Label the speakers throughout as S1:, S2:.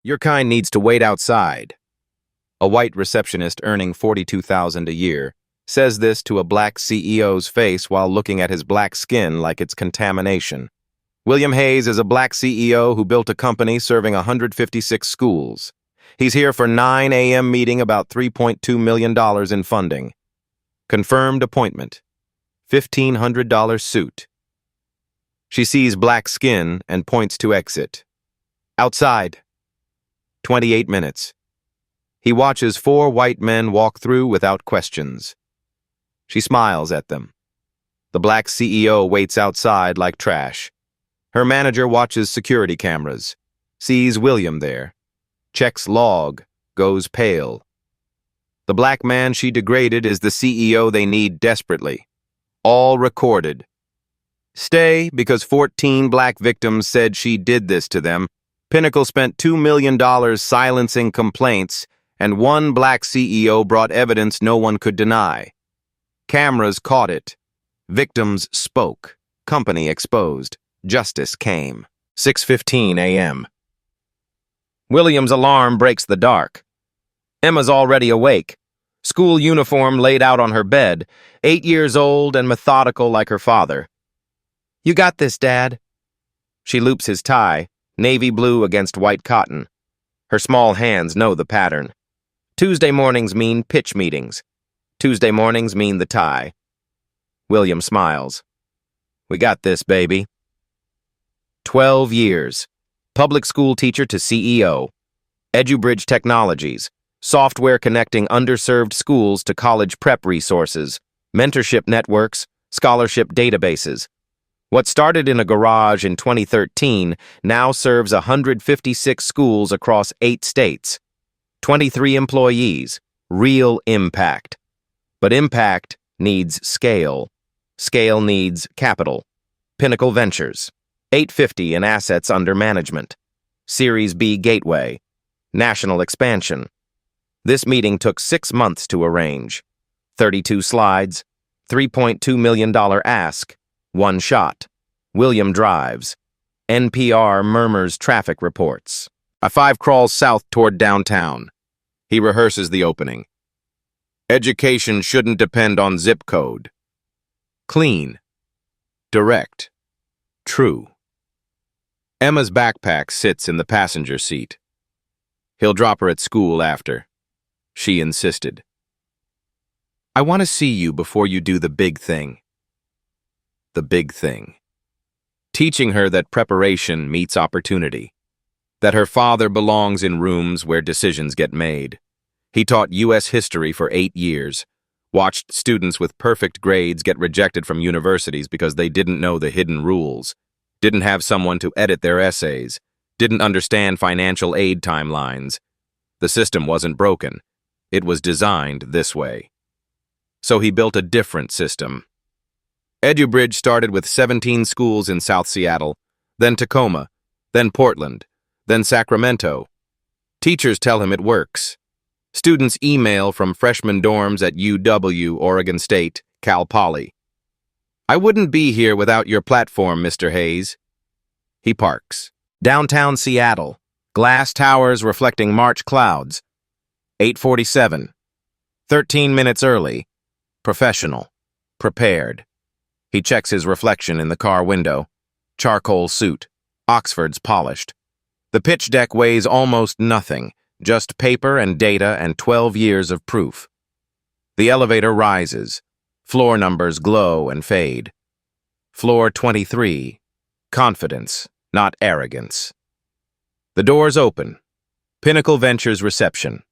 S1: Your kind needs to wait outside. A white receptionist earning $42,000 a year says this to a black CEO's face while looking at his black skin like it's contamination. William Hayes is a black CEO who built a company serving 156 schools. He's here for 9 a.m. meeting about $3.2 million in funding. Confirmed appointment. $1,500 suit. She sees black skin and points to exit. Outside. 28 minutes. He watches 4 white men walk through without questions. She smiles at them. The black CEO waits outside like trash. Her manager watches security cameras, sees William there, checks log, goes pale. The black man she degraded is the CEO they need desperately. All recorded. Stay because 14 black victims said she did this to them. Pinnacle spent $2 million silencing complaints, and 1 black CEO brought evidence no one could deny. Cameras caught it. Victims spoke. Company exposed. Justice came. 6:15 a.m. William's alarm breaks the dark. Emma's already awake. School uniform laid out on her bed, 8 years old and methodical like her father. "You got this, Dad." She loops his tie, navy blue against white cotton. Her small hands know the pattern. Tuesday mornings mean pitch meetings. Tuesday mornings mean the tie. William smiles. "We got this, baby." 12 years. Public school teacher to CEO. EduBridge Technologies. Software connecting underserved schools to college prep resources. Mentorship networks. Scholarship databases. What started in a garage in 2013 now serves 156 schools across 8 states. 23 employees. Real impact. But impact needs scale. Scale needs capital. Pinnacle Ventures. $850 in assets under management. Series B gateway. National expansion. This meeting took 6 months to arrange. 32 slides. $3.2 million ask. 1 shot. William drives. NPR murmurs traffic reports. I-5 crawls south toward downtown. He rehearses the opening. Education shouldn't depend on zip code. Clean. Direct. True. Emma's backpack sits in the passenger seat. He'll drop her at school after. She insisted. "I want to see you before you do the big thing." The big thing. Teaching her that preparation meets opportunity. That her father belongs in rooms where decisions get made. He taught U.S. history for 8 years, watched students with perfect grades get rejected from universities because they didn't know the hidden rules, didn't have someone to edit their essays, didn't understand financial aid timelines. The system wasn't broken. It was designed this way. So he built a different system. EduBridge started with 17 schools in South Seattle, then Tacoma, then Portland, then Sacramento. Teachers tell him it works. Students email from freshman dorms at UW, Oregon State, Cal Poly. "I wouldn't be here without your platform, Mr. Hayes." He parks. Downtown Seattle. Glass towers reflecting March clouds. 8:47. 13 minutes early. Professional. Prepared. He checks his reflection in the car window. Charcoal suit. Oxford's polished. The pitch deck weighs almost nothing, just paper and data and 12 years of proof. The elevator rises. Floor numbers glow and fade. Floor 23. Confidence, not arrogance. The doors open. Pinnacle Ventures reception.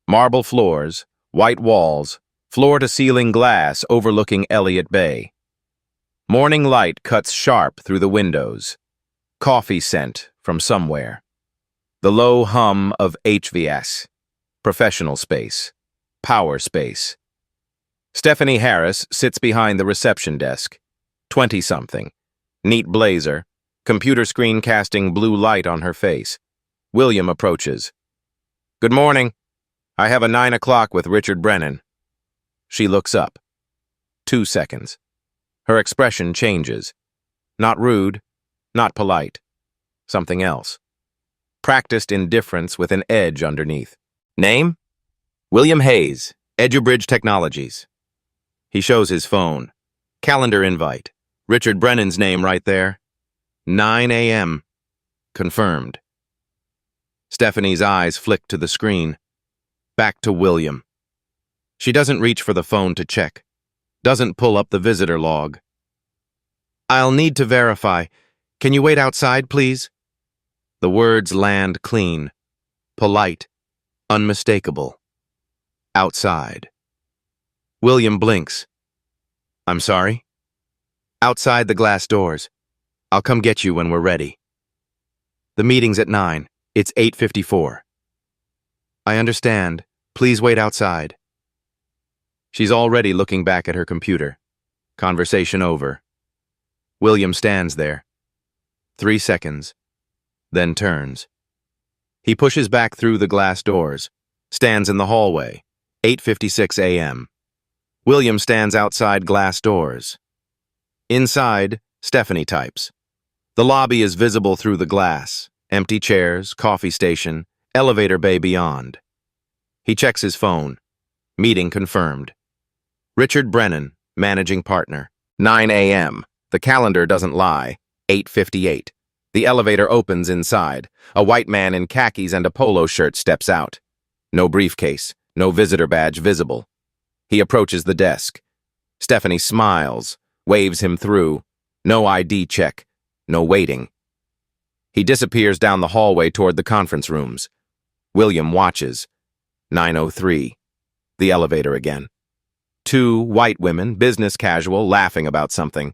S1: Marble floors, white walls, floor-to-ceiling glass overlooking Elliott Bay. Morning light cuts sharp through the windows. Coffee scent from somewhere. The low hum of HVAC. Professional space. Power space. Stephanie Harris sits behind the reception desk. 20-something. Neat blazer. Computer screen casting blue light on her face. William approaches. "Good morning. I have a 9 o'clock with Richard Brennan." She looks up. 2 seconds. Her expression changes. Not rude, not polite. Something else. practiced indifference with an edge underneath. Name? William Hayes, EduBridge Technologies. He shows his phone. Calendar invite. Richard Brennan's name right there. 9 a.m. Confirmed. Stephanie's eyes flick to the screen. Back to William. She doesn't reach for the phone to check. Doesn't pull up the visitor log. I'll need to verify. Can you wait outside, please? The words land clean, polite, unmistakable. Outside. William blinks. I'm sorry? Outside the glass doors. I'll come get you when we're ready. The meeting's at 9. It's 8:54. I understand. Please wait outside. She's already looking back at her computer. Conversation over. William stands there. 3 seconds. Then turns. He pushes back through the glass doors. Stands in the hallway. 8:56 a.m. William stands outside glass doors. Inside, Stephanie types. The lobby is visible through the glass. Empty chairs, coffee station, elevator bay beyond. He checks his phone. Meeting confirmed. Richard Brennan, managing partner. 9 a.m. The calendar doesn't lie. 8:58. The elevator opens inside. A white man in khakis and a polo shirt steps out. No briefcase, no visitor badge visible. He approaches the desk. Stephanie smiles, waves him through. No ID check, no waiting. He disappears down the hallway toward the conference rooms. William watches. 9:03. The elevator again. 2 white women, business casual, laughing about something.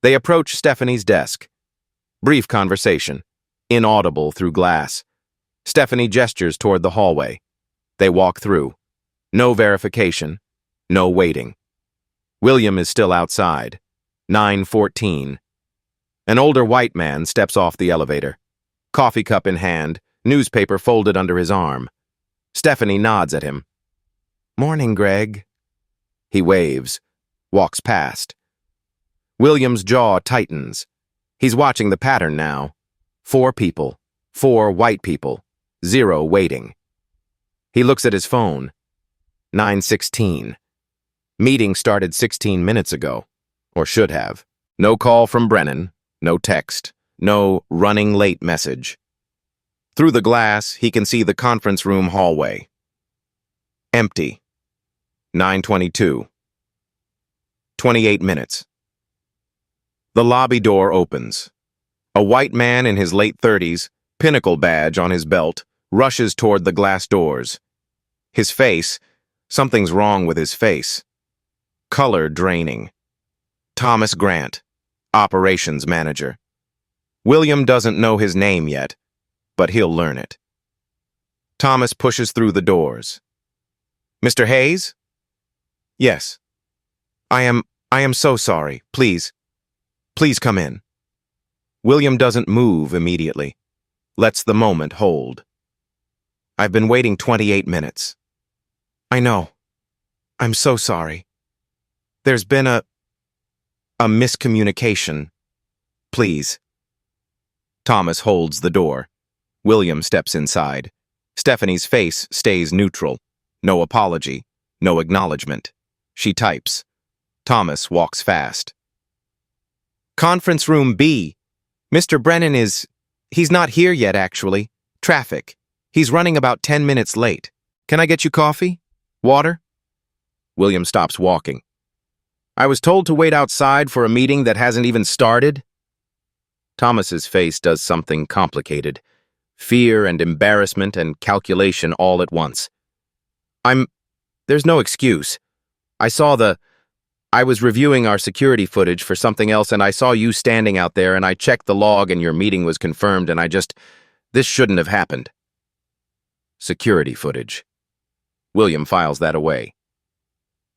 S1: They approach Stephanie's desk. Brief conversation. Inaudible through glass. Stephanie gestures toward the hallway. They walk through. No verification. No waiting. William is still outside. 9:14. An older white man steps off the elevator. Coffee cup in hand, newspaper folded under his arm. Stephanie nods at him. Morning, Greg. He waves, walks past. William's jaw tightens. He's watching the pattern now. 4 people, 4 white people, 0 waiting. He looks at his phone. 9:16. Meeting started 16 minutes ago, or should have. No call from Brennan, no text, no running late message. Through the glass, he can see the conference room hallway. Empty. 9:22. 28 minutes. The lobby door opens. A white man in his late 30s, Pinnacle badge on his belt, rushes toward the glass doors. His face, something's wrong with his face. Color draining. Thomas Grant, operations manager. William doesn't know his name yet, but he'll learn it. Thomas pushes through the doors. Mr. Hayes? Yes. I am so sorry. Please come in. William doesn't move immediately. Lets the moment hold. I've been waiting 28 minutes. I know. I'm so sorry. There's been a miscommunication. Please. Thomas holds the door. William steps inside. Stephanie's face stays neutral. No apology. No acknowledgement. She types. Thomas walks fast. Conference room B. Mr. Brennan he's not here yet, actually. Traffic. He's running about 10 minutes late. Can I get you coffee? Water? William stops walking. I was told to wait outside for a meeting that hasn't even started. Thomas's face does something complicated. Fear and embarrassment and calculation all at once. There's no excuse. I was reviewing our security footage for something else and I saw you standing out there and I checked the log and your meeting was confirmed and this shouldn't have happened. Security footage. William files that away.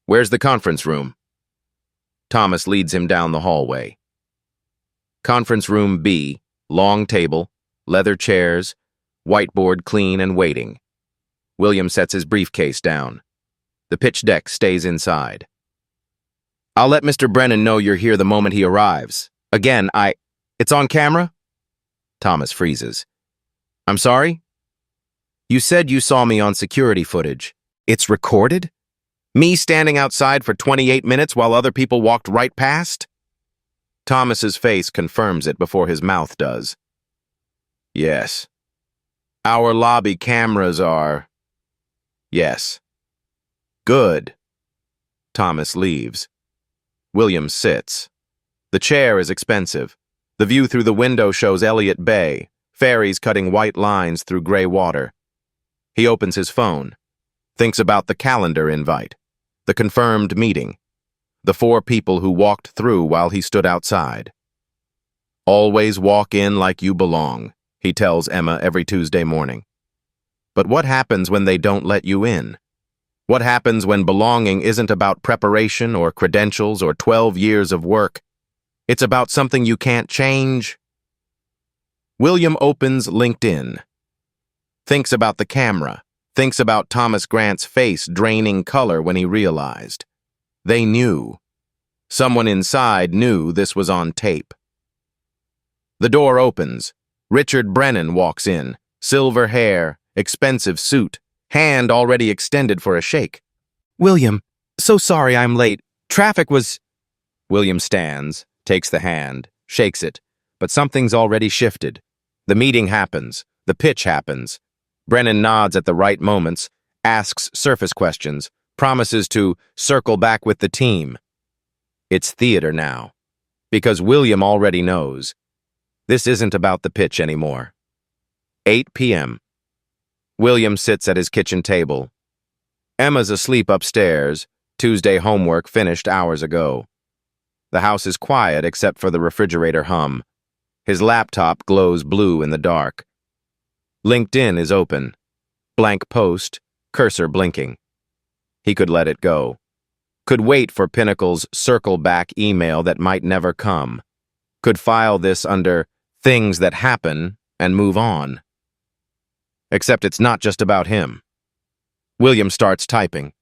S1: Where's the conference room? Thomas leads him down the hallway. Conference room B, long table, leather chairs, whiteboard clean and waiting. William sets his briefcase down. The pitch deck stays inside. I'll let Mr. Brennan know you're here the moment he arrives. Again, it's on camera? Thomas freezes. I'm sorry? You said you saw me on security footage. It's recorded? Me standing outside for 28 minutes while other people walked right past? Thomas's face confirms it before his mouth does. Yes. Our lobby cameras are... Yes. Good. Thomas leaves. William sits. The chair is expensive. The view through the window shows Elliott Bay, ferries cutting white lines through gray water. He opens his phone, thinks about the calendar invite, the confirmed meeting, the 4 people who walked through while he stood outside. Always walk in like you belong, he tells Emma every Tuesday morning. But what happens when they don't let you in? What happens when belonging isn't about preparation or credentials or 12 years of work? It's about something you can't change. William opens LinkedIn. Thinks about the camera. Thinks about Thomas Grant's face draining color when he realized. They knew. Someone inside knew this was on tape. The door opens. Richard Brennan walks in. Silver hair, expensive suit, hand already extended for a shake. William, so sorry I'm late. Traffic was... William stands, takes the hand, shakes it, but something's already shifted. The meeting happens. The pitch happens. Brennan nods at the right moments, asks surface questions, promises to circle back with the team. It's theater now, because William already knows. This isn't about the pitch anymore. 8 p.m. William sits at his kitchen table. Emma's asleep upstairs, Tuesday homework finished hours ago. The house is quiet except for the refrigerator hum. His laptop glows blue in the dark. LinkedIn is open. Blank post, cursor blinking. He could let it go. Could wait for Pinnacle's circle back email that might never come. Could file this under things that happen and move on. Except it's not just about him. William starts typing.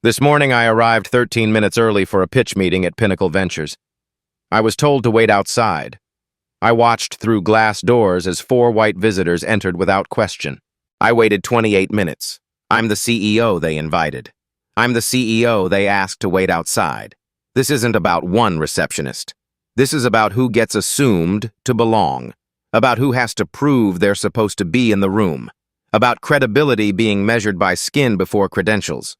S1: This morning I arrived 13 minutes early for a pitch meeting at Pinnacle Ventures. I was told to wait outside. I watched through glass doors as 4 white visitors entered without question. I waited 28 minutes. I'm the CEO they invited. I'm the CEO they asked to wait outside. This isn't about one receptionist. This is about who gets assumed to belong, about who has to prove they're supposed to be in the room, about credibility being measured by skin before credentials.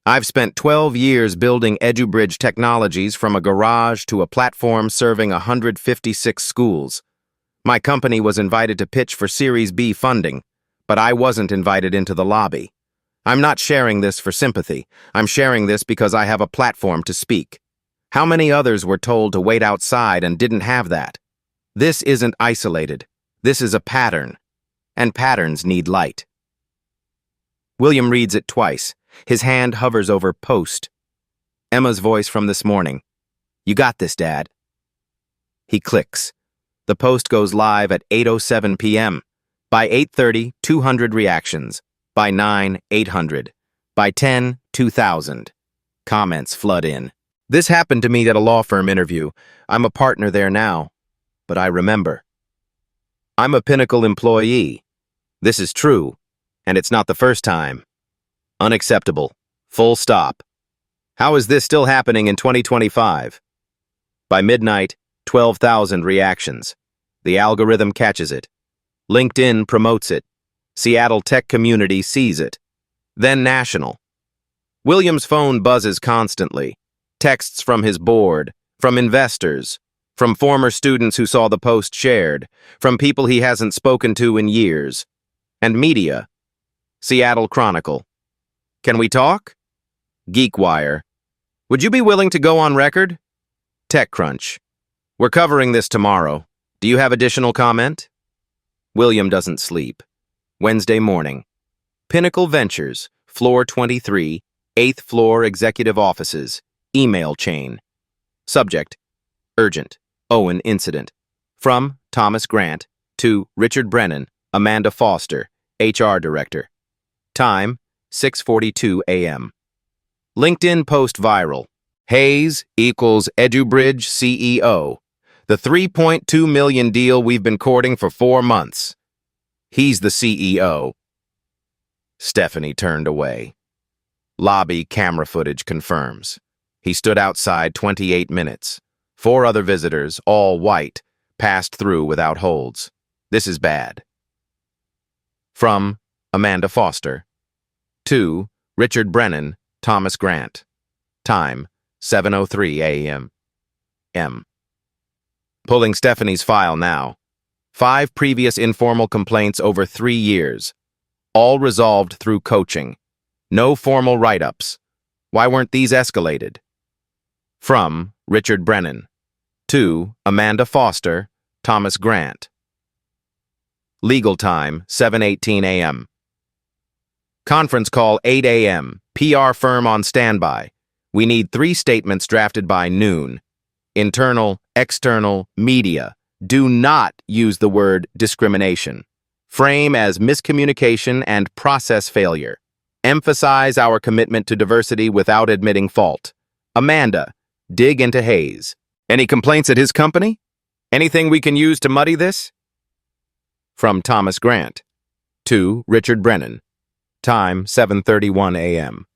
S1: I've spent 12 years building EduBridge technologies from a garage to a platform serving 156 schools. My company was invited to pitch for Series B funding, but I wasn't invited into the lobby. I'm not sharing this for sympathy. I'm sharing this because I have a platform to speak. How many others were told to wait outside and didn't have that? This isn't isolated. This is a pattern, and patterns need light. William reads it twice. His hand hovers over post. Emma's voice from this morning. You got this, Dad. He clicks. The post goes live at 8:07 p.m. By 8:30, 200 reactions. By 9, 800. By 10, 2,000. Comments flood in. This happened to me at a law firm interview. I'm a partner there now. But I remember. I'm a Pinnacle employee. This is true, and it's not the first time. Unacceptable. Full stop. How is this still happening in 2025? By midnight, 12,000 reactions. The algorithm catches it. LinkedIn promotes it. Seattle tech community sees it. Then national. William's phone buzzes constantly. Texts from his board, from investors, from former students who saw the post shared, from people he hasn't spoken to in years. And media. Seattle Chronicle. Can we talk? GeekWire. Would you be willing to go on record? TechCrunch. We're covering this tomorrow. Do you have additional comment? William doesn't sleep. Wednesday morning. Pinnacle Ventures, floor 23, 8th floor executive offices, email chain. Subject, urgent, Owen incident. From Thomas Grant to Richard Brennan, Amanda Foster, HR director. Time, 6:42 a.m. LinkedIn post viral. Hayes equals EduBridge CEO. The $3.2 million deal we've been courting for 4 months. He's the CEO. Stephanie turned away. Lobby camera footage confirms. He stood outside 28 minutes. 4 other visitors, all white, passed through without holds. This is bad. From Amanda Foster. To Richard Brennan, Thomas Grant. Time, 7:03 a.m. Pulling Stephanie's file now. 5 previous informal complaints over 3 years. All resolved through coaching. No formal write-ups. Why weren't these escalated? From Richard Brennan. To Amanda Foster, Thomas Grant. Legal time, 7:18 a.m. Conference call, 8 a.m. PR firm on standby. We need 3 statements drafted by noon. Internal, external, media. Do not use the word discrimination. Frame as miscommunication and process failure. Emphasize our commitment to diversity without admitting fault. Amanda, dig into Hayes. Any complaints at his company? Anything we can use to muddy this? From Thomas Grant. To Richard Brennan. Time, 7:31 a.m.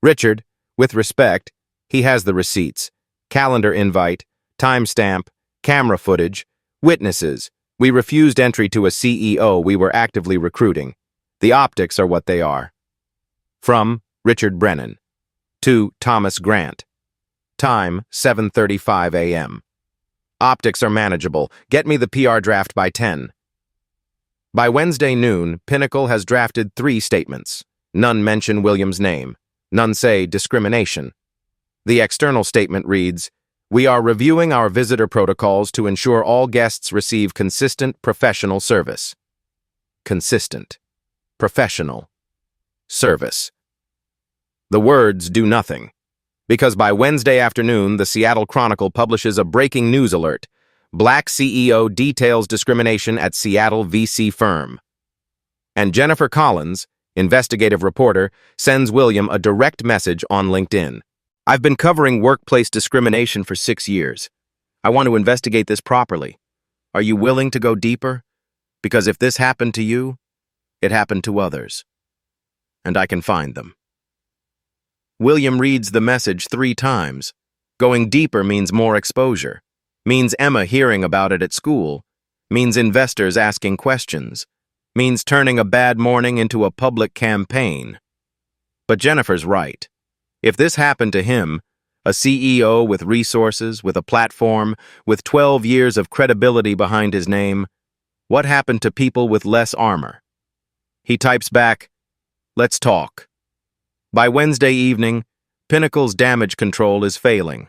S1: Richard, with respect, he has the receipts, calendar invite, timestamp, camera footage, witnesses. We refused entry to a CEO we were actively recruiting. The optics are what they are. From Richard Brennan. To Thomas Grant. Time, 7:35 a.m. Optics are manageable. Get me the PR draft by 10. By Wednesday noon, Pinnacle has drafted 3 statements. None mention William's name. None say discrimination. The external statement reads, "We are reviewing our visitor protocols to ensure all guests receive consistent professional service." Consistent. Professional. Service. The words do nothing, because by Wednesday afternoon, the Seattle Chronicle publishes a breaking news alert. Black CEO details discrimination at Seattle VC firm. And Jennifer Collins, investigative reporter, sends William a direct message on LinkedIn. "I've been covering workplace discrimination for 6 years. I want to investigate this properly. Are you willing to go deeper? Because if this happened to you, it happened to others. And I can find them." William reads the message 3 times. Going deeper means more exposure. Means Emma hearing about it at school. Means investors asking questions. Means turning a bad morning into a public campaign. But Jennifer's right. If this happened to him, a CEO with resources, with a platform, with 12 years of credibility behind his name, what happened to people with less armor? He types back, "Let's talk." By Wednesday evening, Pinnacle's damage control is failing.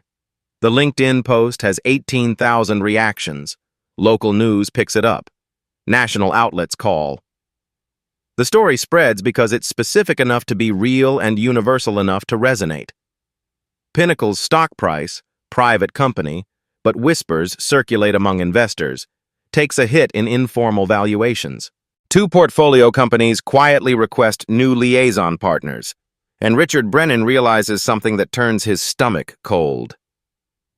S1: The LinkedIn post has 18,000 reactions. Local news picks it up. National outlets call. The story spreads because it's specific enough to be real and universal enough to resonate. Pinnacle's stock price, private company, but whispers circulate among investors, takes a hit in informal valuations. 2 portfolio companies quietly request new liaison partners, and Richard Brennan realizes something that turns his stomach cold.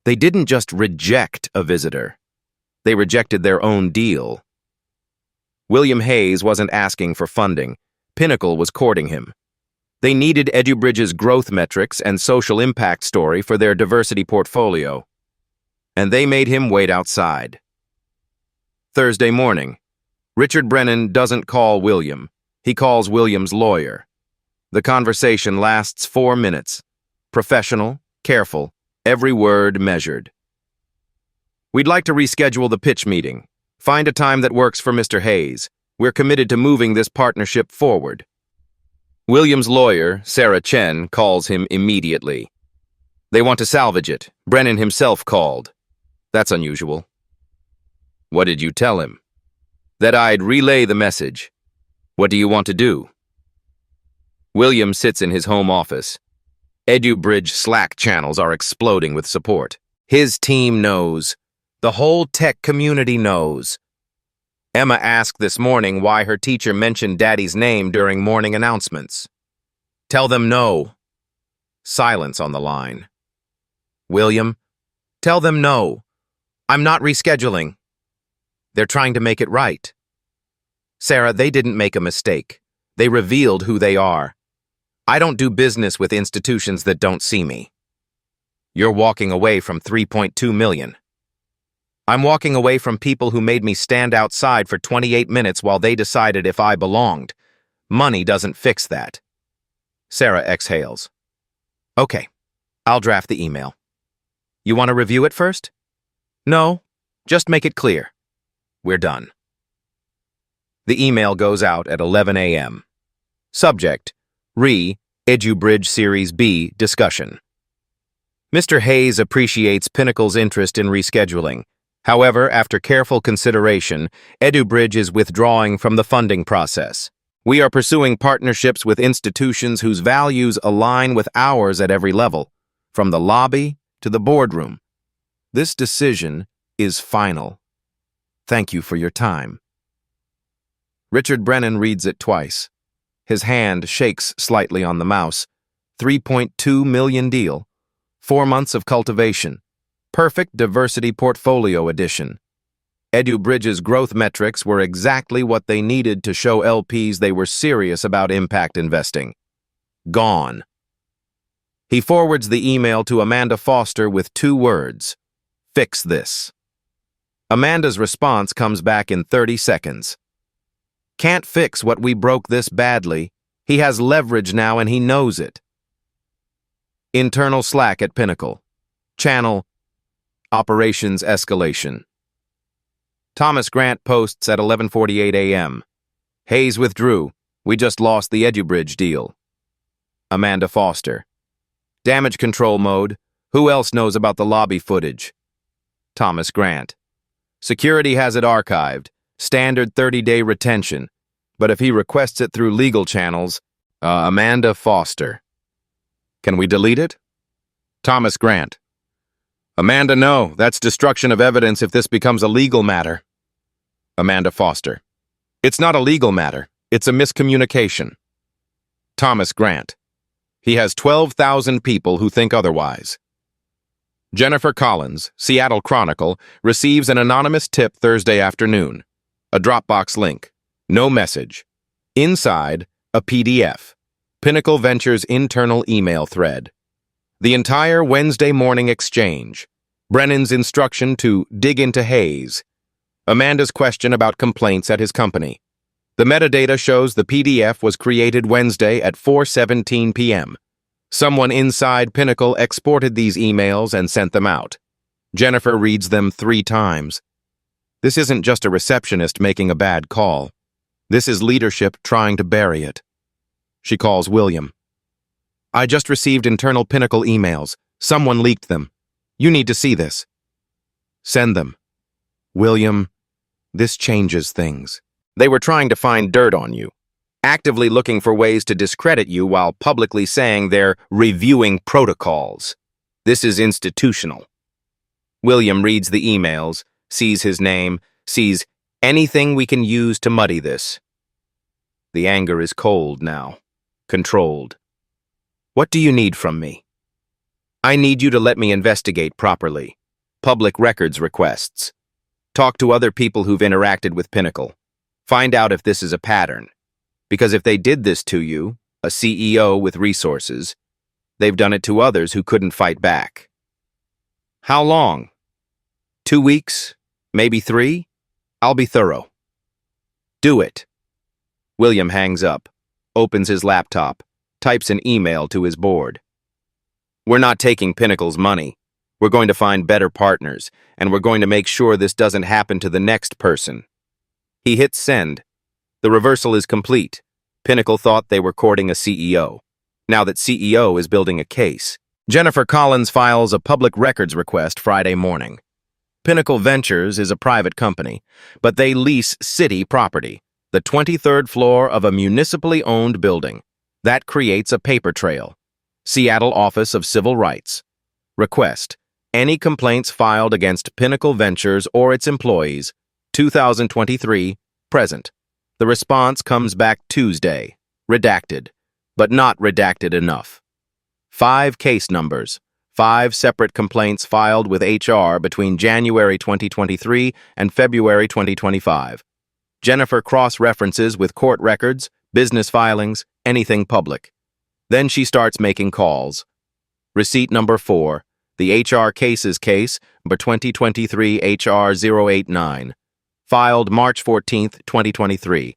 S1: They didn't just reject a visitor. They rejected their own deal. William Hayes wasn't asking for funding. Pinnacle was courting him. They needed EduBridge's growth metrics and social impact story for their diversity portfolio. And they made him wait outside. Thursday morning, Richard Brennan doesn't call William. He calls William's lawyer. The conversation lasts 4 minutes. Professional, careful, every word measured. "We'd like to reschedule the pitch meeting. Find a time that works for Mr. Hayes. We're committed to moving this partnership forward." William's lawyer, Sarah Chen, calls him immediately. They want to salvage it. Brennan himself called. That's unusual. "What did you tell him?" "That I'd relay the message. What do you want to do?" William sits in his home office. EduBridge Slack channels are exploding with support. His team knows. The whole tech community knows. Emma asked this morning why her teacher mentioned Daddy's name during morning announcements. "Tell them no." Silence on the line. "William, tell them no. I'm not rescheduling. They're trying to make it right." Sarah, they didn't make a mistake. They revealed who they are. I don't do business with institutions that don't see me. You're walking away from 3.2 million. I'm walking away from people who made me stand outside for 28 minutes while they decided if I belonged. Money doesn't fix that. Sarah exhales. Okay, I'll draft the email. You want to review it first? No, just make it clear. We're done. The email goes out at 11 a.m. Subject: EduBridge Series B discussion. Mr. Hayes appreciates Pinnacle's interest in rescheduling. However, after careful consideration, EduBridge is withdrawing from the funding process. We are pursuing partnerships with institutions whose values align with ours at every level, from the lobby to the boardroom. This decision is final. Thank you for your time. Richard Brennan reads it twice. His hand shakes slightly on the mouse. 3.2 million deal. 4 months of cultivation. Perfect diversity portfolio addition. EduBridge's growth metrics were exactly what they needed to show LPs they were serious about impact investing. Gone. He forwards the email to Amanda Foster with 2 words: fix this. Amanda's response comes back in 30 seconds. Can't fix what we broke this badly. He has leverage now and he knows it. Internal Slack at Pinnacle. Channel: Operations Escalation. Thomas Grant posts at 11:48 a.m. Hayes withdrew. We just lost the EduBridge deal. Amanda Foster. Damage control mode. Who else knows about the lobby footage? Thomas Grant. Security has it archived. Standard 30-day retention. But if he requests it through legal channels, Amanda Foster. Can we delete it? Thomas Grant. Amanda, no. That's destruction of evidence if this becomes a legal matter. Amanda Foster. It's not a legal matter. It's a miscommunication. Thomas Grant. He has 12,000 people who think otherwise. Jennifer Collins, Seattle Chronicle, receives an anonymous tip Thursday afternoon. A Dropbox link. No message. Inside, a PDF. Pinnacle Ventures internal email thread. The entire Wednesday morning exchange. Brennan's instruction to dig into Hayes. Amanda's question about complaints at his company. The metadata shows the PDF was created Wednesday at 4:17 p.m. Someone inside Pinnacle exported these emails and sent them out. Jennifer reads them 3 times. This isn't just a receptionist making a bad call. This is leadership trying to bury it. She calls William. I just received internal Pinnacle emails. Someone leaked them. You need to see this. Send them. William, this changes things. They were trying to find dirt on you, actively looking for ways to discredit you while publicly saying they're reviewing protocols. This is institutional. William reads the emails, sees his name, sees anything we can use to muddy this. The anger is cold now, controlled. What do you need from me? I need you to let me investigate properly. Public records requests. Talk to other people who've interacted with Pinnacle. Find out if this is a pattern. Because if they did this to you, a CEO with resources, they've done it to others who couldn't fight back. How long? 2 weeks? Maybe 3? I'll be thorough. Do it. William hangs up, opens his laptop, types an email to his board. We're not taking Pinnacle's money. We're going to find better partners, and we're going to make sure this doesn't happen to the next person. He hits send. The reversal is complete. Pinnacle thought they were courting a CEO. Now that CEO is building a case. Jennifer Collins files a public records request Friday morning. Pinnacle Ventures is a private company, but they lease city property, the 23rd floor of a municipally owned building. That creates a paper trail. Seattle Office of Civil Rights. Request: any complaints filed against Pinnacle Ventures or its employees, 2023, present. The response comes back Tuesday, redacted, but not redacted enough. 5 case numbers, 5 separate complaints filed with HR between January 2023 and February 2025. Jennifer cross-references with court records, business filings, anything public. Then she starts making calls. Receipt number 4, the HR Cases case, number 2023 HR 089. Filed March 14, 2023.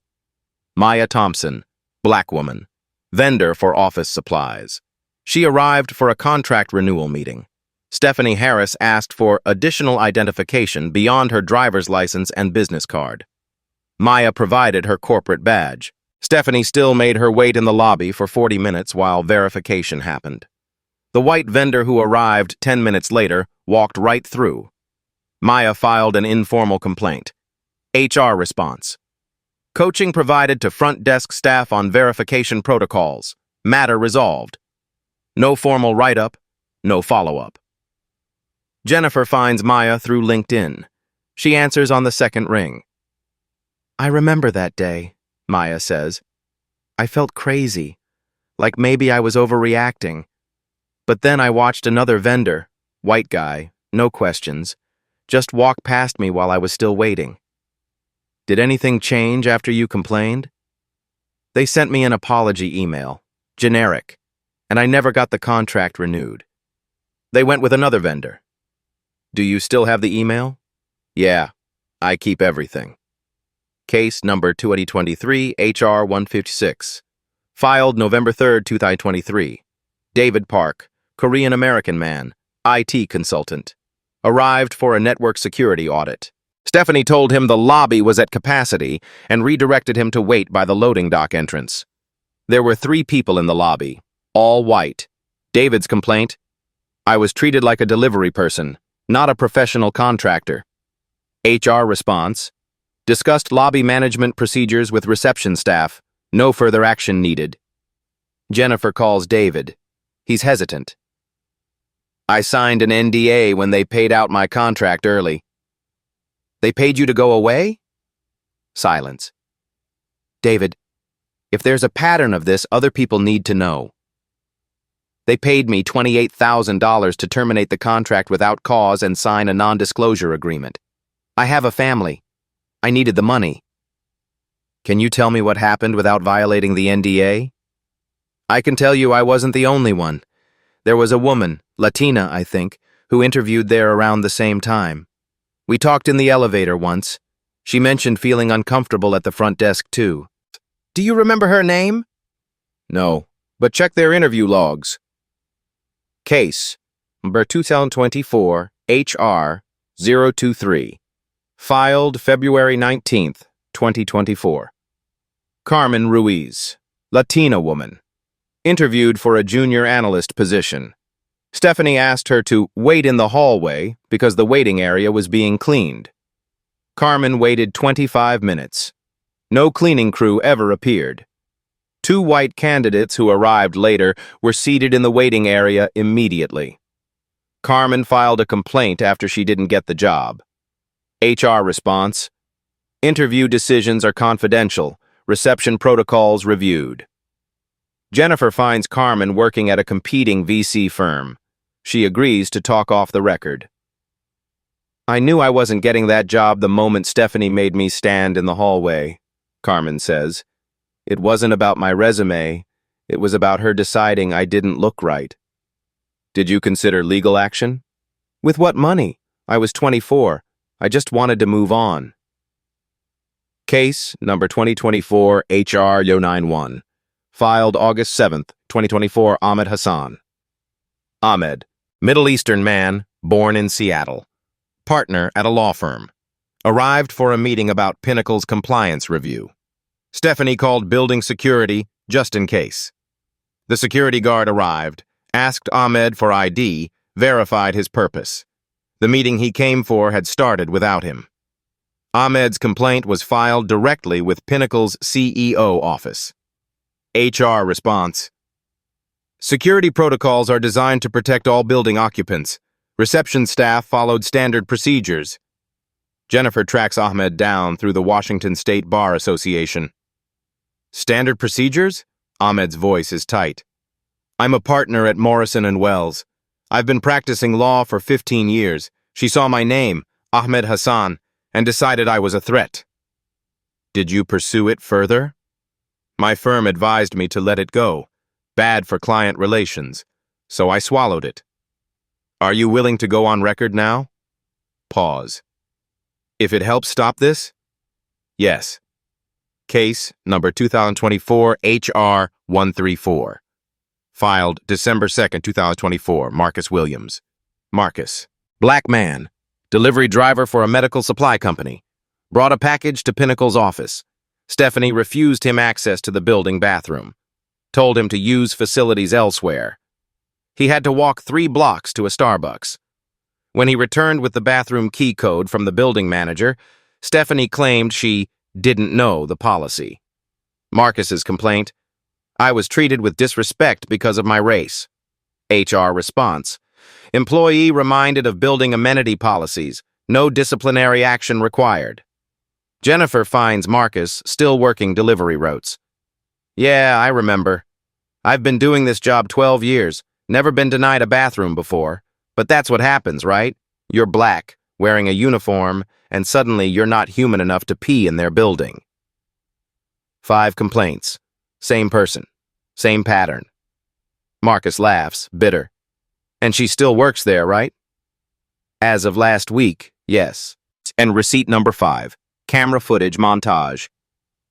S1: Maya Thompson, black woman. Vendor for office supplies. She arrived for a contract renewal meeting. Stephanie Harris asked for additional identification beyond her driver's license and business card. Maya provided her corporate badge. Stephanie still made her wait in the lobby for 40 minutes while verification happened. The white vendor who arrived 10 minutes later walked right through. Maya filed an informal complaint. HR response. Coaching provided to front desk staff on verification protocols. Matter resolved. No formal write-up, no follow-up. Jennifer finds Maya through LinkedIn. She answers on the second ring. I remember that day, Maya says. I felt crazy, like maybe I was overreacting. But then I watched another vendor, white guy, no questions, just walk past me while I was still waiting. Did anything change after you complained? They sent me an apology email, generic, and I never got the contract renewed. They went with another vendor. Do you still have the email? Yeah, I keep everything. Case number 2023 HR 156. Filed November 3, 2023. David Park, Korean-American man, IT consultant. Arrived for a network security audit. Stephanie told him the lobby was at capacity and redirected him to wait by the loading dock entrance. There were 3 people in the lobby, all white. David's complaint: I was treated like a delivery person, not a professional contractor. HR response: discussed lobby management procedures with reception staff. No further action needed. Jennifer calls David. He's hesitant. I signed an NDA when they paid out my contract early. They paid you to go away? Silence. David, if there's a pattern of this, other people need to know. They paid me $28,000 to terminate the contract without cause and sign a non-disclosure agreement. I have a family. I needed the money. Can you tell me what happened without violating the NDA? I can tell you I wasn't the only one. There was a woman, Latina, I think, who interviewed there around the same time. We talked in the elevator once. She mentioned feeling uncomfortable at the front desk, too. Do you remember her name? No, but check their interview logs. Case number 2024 HR 023. Filed February 19th, 2024. Carmen Ruiz, Latina woman. Interviewed for a junior analyst position. Stephanie asked her to wait in the hallway because the waiting area was being cleaned. Carmen waited 25 minutes. No cleaning crew ever appeared. 2 white candidates who arrived later were seated in the waiting area immediately. Carmen filed a complaint after she didn't get the job. HR response: interview decisions are confidential, reception protocols reviewed. Jennifer finds Carmen working at a competing VC firm. She agrees to talk off the record. I knew I wasn't getting that job the moment Stephanie made me stand in the hallway, Carmen says. It wasn't about my resume. It was about her deciding I didn't look right. Did you consider legal action? With what money? I was 24. I just wanted to move on. Case number 2024 HR 091. Filed August 7th, 2024, Ahmed Hassan. Ahmed, Middle Eastern man, born in Seattle. Partner at a law firm. Arrived for a meeting about Pinnacle's compliance review. Stephanie called building security just in case. The security guard arrived, asked Ahmed for ID, verified his purpose. The meeting he came for had started without him. Ahmed's complaint was filed directly with Pinnacle's CEO office. HR response: security protocols are designed to protect all building occupants. Reception staff followed standard procedures. Jennifer tracks Ahmed down through the Washington State Bar Association. Standard procedures? Ahmed's voice is tight. I'm a partner at Morrison & Wells. I've been practicing law for 15 years. She saw my name, Ahmed Hassan, and decided I was a threat. Did you pursue it further? My firm advised me to let it go. Bad for client relations. So I swallowed it. Are you willing to go on record now? Pause. If it helps stop this? Yes. Case number 2024 HR 134. Filed December 2nd, 2024. Marcus Williams. Marcus. Black man. Delivery driver for a medical supply company. Brought a package to Pinnacle's office. Stephanie refused him access to the building bathroom. Told him to use facilities elsewhere. He had to walk 3 blocks to a Starbucks. When he returned with the bathroom key code from the building manager, Stephanie claimed she didn't know the policy. Marcus's complaint: I was treated with disrespect because of my race. HR response: employee reminded of building amenity policies, no disciplinary action required. Jennifer finds Marcus still working delivery routes. Yeah, I remember. I've been doing this job 12 years, never been denied a bathroom before. But that's what happens, right? You're black, wearing a uniform, and suddenly you're not human enough to pee in their building. 5 complaints. Same person. Same pattern. Marcus laughs, bitter. And she still works there, right? As of last week, yes. And receipt number 5. Camera footage montage.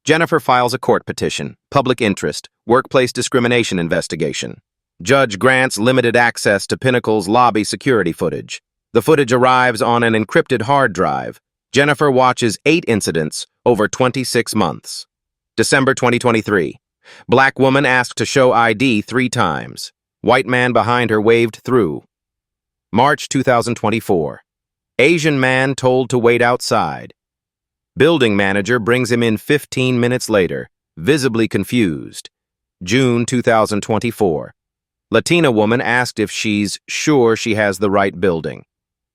S1: Jennifer files a court petition, public interest, workplace discrimination investigation. Judge grants limited access to Pinnacle's lobby security footage. The footage arrives on an encrypted hard drive. Jennifer watches 8 incidents over 26 months. December 2023. Black woman asked to show ID 3 times. White man behind her waved through. March 2024. Asian man told to wait outside. Building manager brings him in 15 minutes later, visibly confused. June 2024. Latina woman asked if she's sure she has the right building.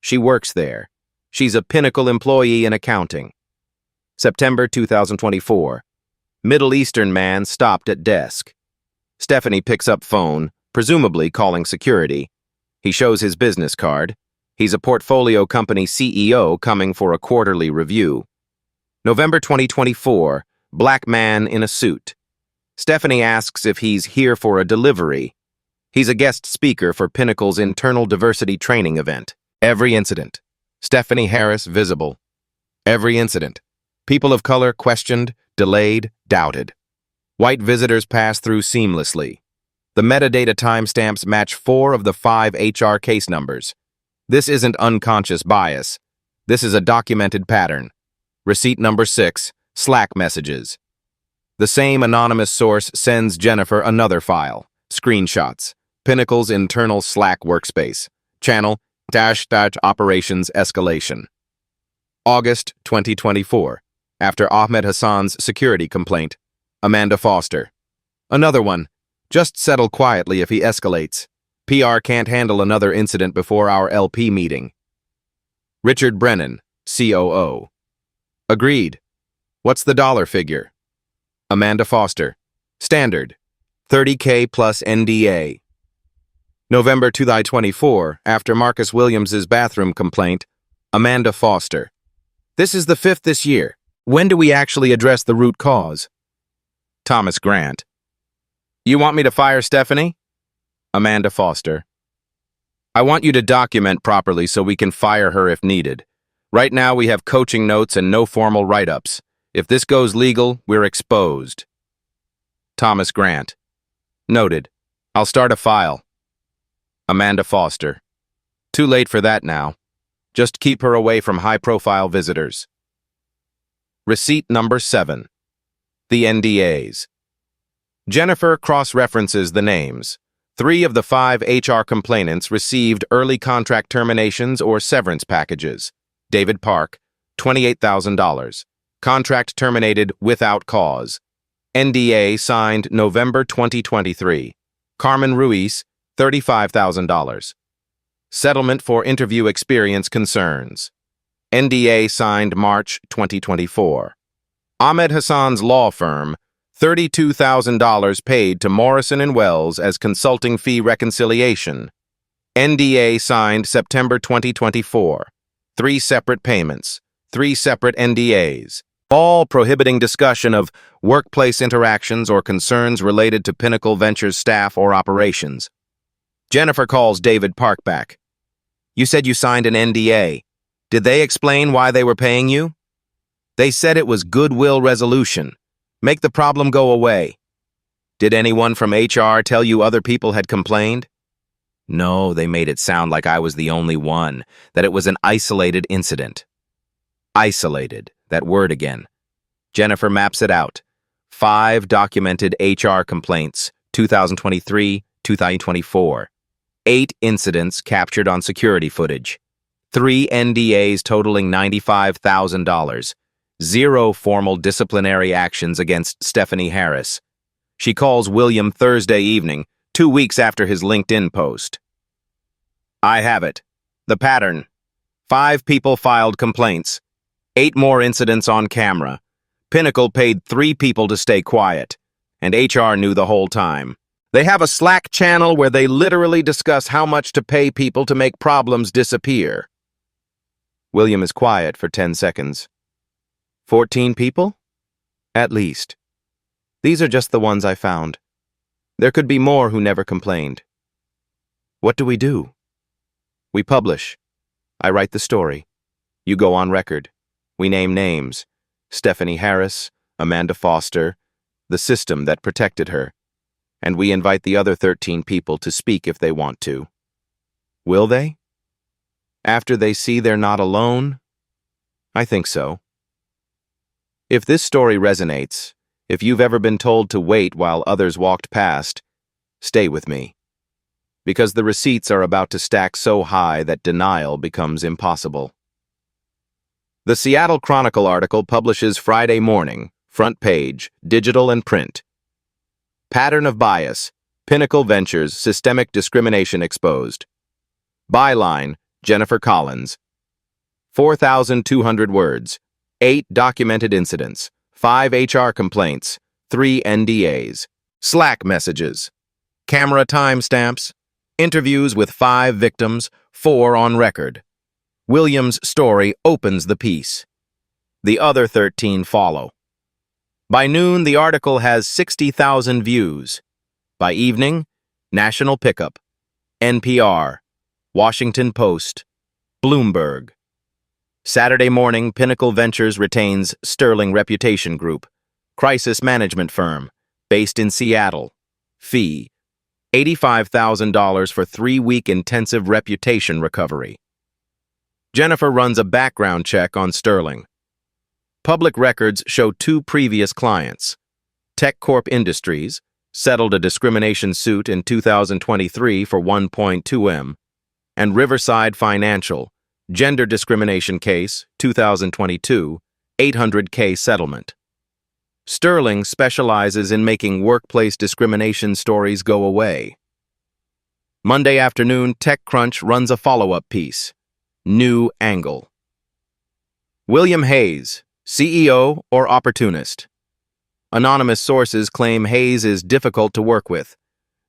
S1: She works there. She's a Pinnacle employee in accounting. September 2024. Middle Eastern man stopped at desk. Stephanie picks up phone, presumably calling security. He shows his business card. He's a portfolio company CEO coming for a quarterly review. November 2024. Black man in a suit. Stephanie asks if he's here for a delivery. He's a guest speaker for Pinnacle's internal diversity training event. Every incident. Stephanie Harris visible. Every incident. People of color questioned, delayed, doubted. White visitors pass through seamlessly. The metadata timestamps match 4 of the 5 HR case numbers. This isn't unconscious bias. This is a documented pattern. Receipt number 6, Slack messages. The same anonymous source sends Jennifer another file. Screenshots. Pinnacle's internal Slack workspace. Channel -- operations escalation. August 2024. After Ahmed Hassan's security complaint. Amanda Foster. Another one. Just settle quietly if he escalates. PR can't handle another incident before our LP meeting. Richard Brennan, COO. Agreed. What's the dollar figure? Amanda Foster. Standard. $30K plus NDA. November 2024, after Marcus Williams's bathroom complaint. Amanda Foster. This is the 5th this year. When do we actually address the root cause? Thomas Grant. You want me to fire Stephanie? Amanda Foster. I want you to document properly so we can fire her if needed. Right now we have coaching notes and no formal write-ups. If this goes legal, we're exposed. Thomas Grant. Noted. I'll start a file. Amanda Foster. Too late for that now. Just keep her away from high-profile visitors. Receipt number 7. The NDAs. Jennifer cross-references the names. 3 of the 5 HR complainants received early contract terminations or severance packages. David Park, $28,000. Contract terminated without cause. NDA signed November 2023. Carmen Ruiz, $35,000. Settlement for interview experience concerns. NDA signed March 2024. Ahmed Hassan's law firm, $32,000 paid to Morrison & Wells as consulting fee reconciliation. NDA signed September 2024. 3 separate payments, 3 separate NDAs. all prohibiting discussion of workplace interactions or concerns related to Pinnacle Ventures staff or operations. Jennifer calls David Park back. You said you signed an NDA. Did they explain why they were paying you? They said it was goodwill resolution. Make the problem go away. Did anyone from HR tell you other people had complained? No, they made it sound like I was the only one, that it was an isolated incident. Isolated, that word again. Jennifer maps it out. 5 documented HR complaints, 2023, 2024. 8 incidents captured on security footage. 3 NDAs totaling $95,000. 0 formal disciplinary actions against Stephanie Harris. She calls William Thursday evening, 2 weeks after his LinkedIn post. I have it. The pattern. 5 people filed complaints. 8 more incidents on camera. Pinnacle paid 3 people to stay quiet, and HR knew the whole time. They have a Slack channel where they literally discuss how much to pay people to make problems disappear. William is quiet for 10 seconds. 14 people? At least. These are just the ones I found. There could be more who never complained. What do? We publish. I write the story. You go on record. We name names. Stephanie Harris, Amanda Foster, the system that protected her. And we invite the other 13 people to speak if they want to. Will they? After they see they're not alone? I think so. If this story resonates, if you've ever been told to wait while others walked past, stay with me. Because the receipts are about to stack so high that denial becomes impossible. The Seattle Chronicle article publishes Friday morning, front page, digital and print. Pattern of bias, Pinnacle Ventures, systemic discrimination exposed. Byline, Jennifer Collins. 4,200 words, 8 documented incidents, 5 HR complaints, 3 NDAs, Slack messages, camera timestamps, interviews with 5 victims, 4 on record. William's story opens the piece. The other 13 follow. By noon, the article has 60,000 views. By evening, National Pickup, NPR, Washington Post, Bloomberg. Saturday morning, Pinnacle Ventures retains Sterling Reputation Group, crisis management firm, based in Seattle. Fee, $85,000 for 3-week intensive reputation recovery. Jennifer runs a background check on Sterling. Public records show 2 previous clients. TechCorp Industries settled a discrimination suit in 2023 for $1.2 million, and Riverside Financial, gender discrimination case, 2022, $800K settlement. Sterling specializes in making workplace discrimination stories go away. Monday afternoon, TechCrunch runs a follow-up piece. New angle. William Hayes, CEO or opportunist? Anonymous sources claim Hayes is difficult to work with,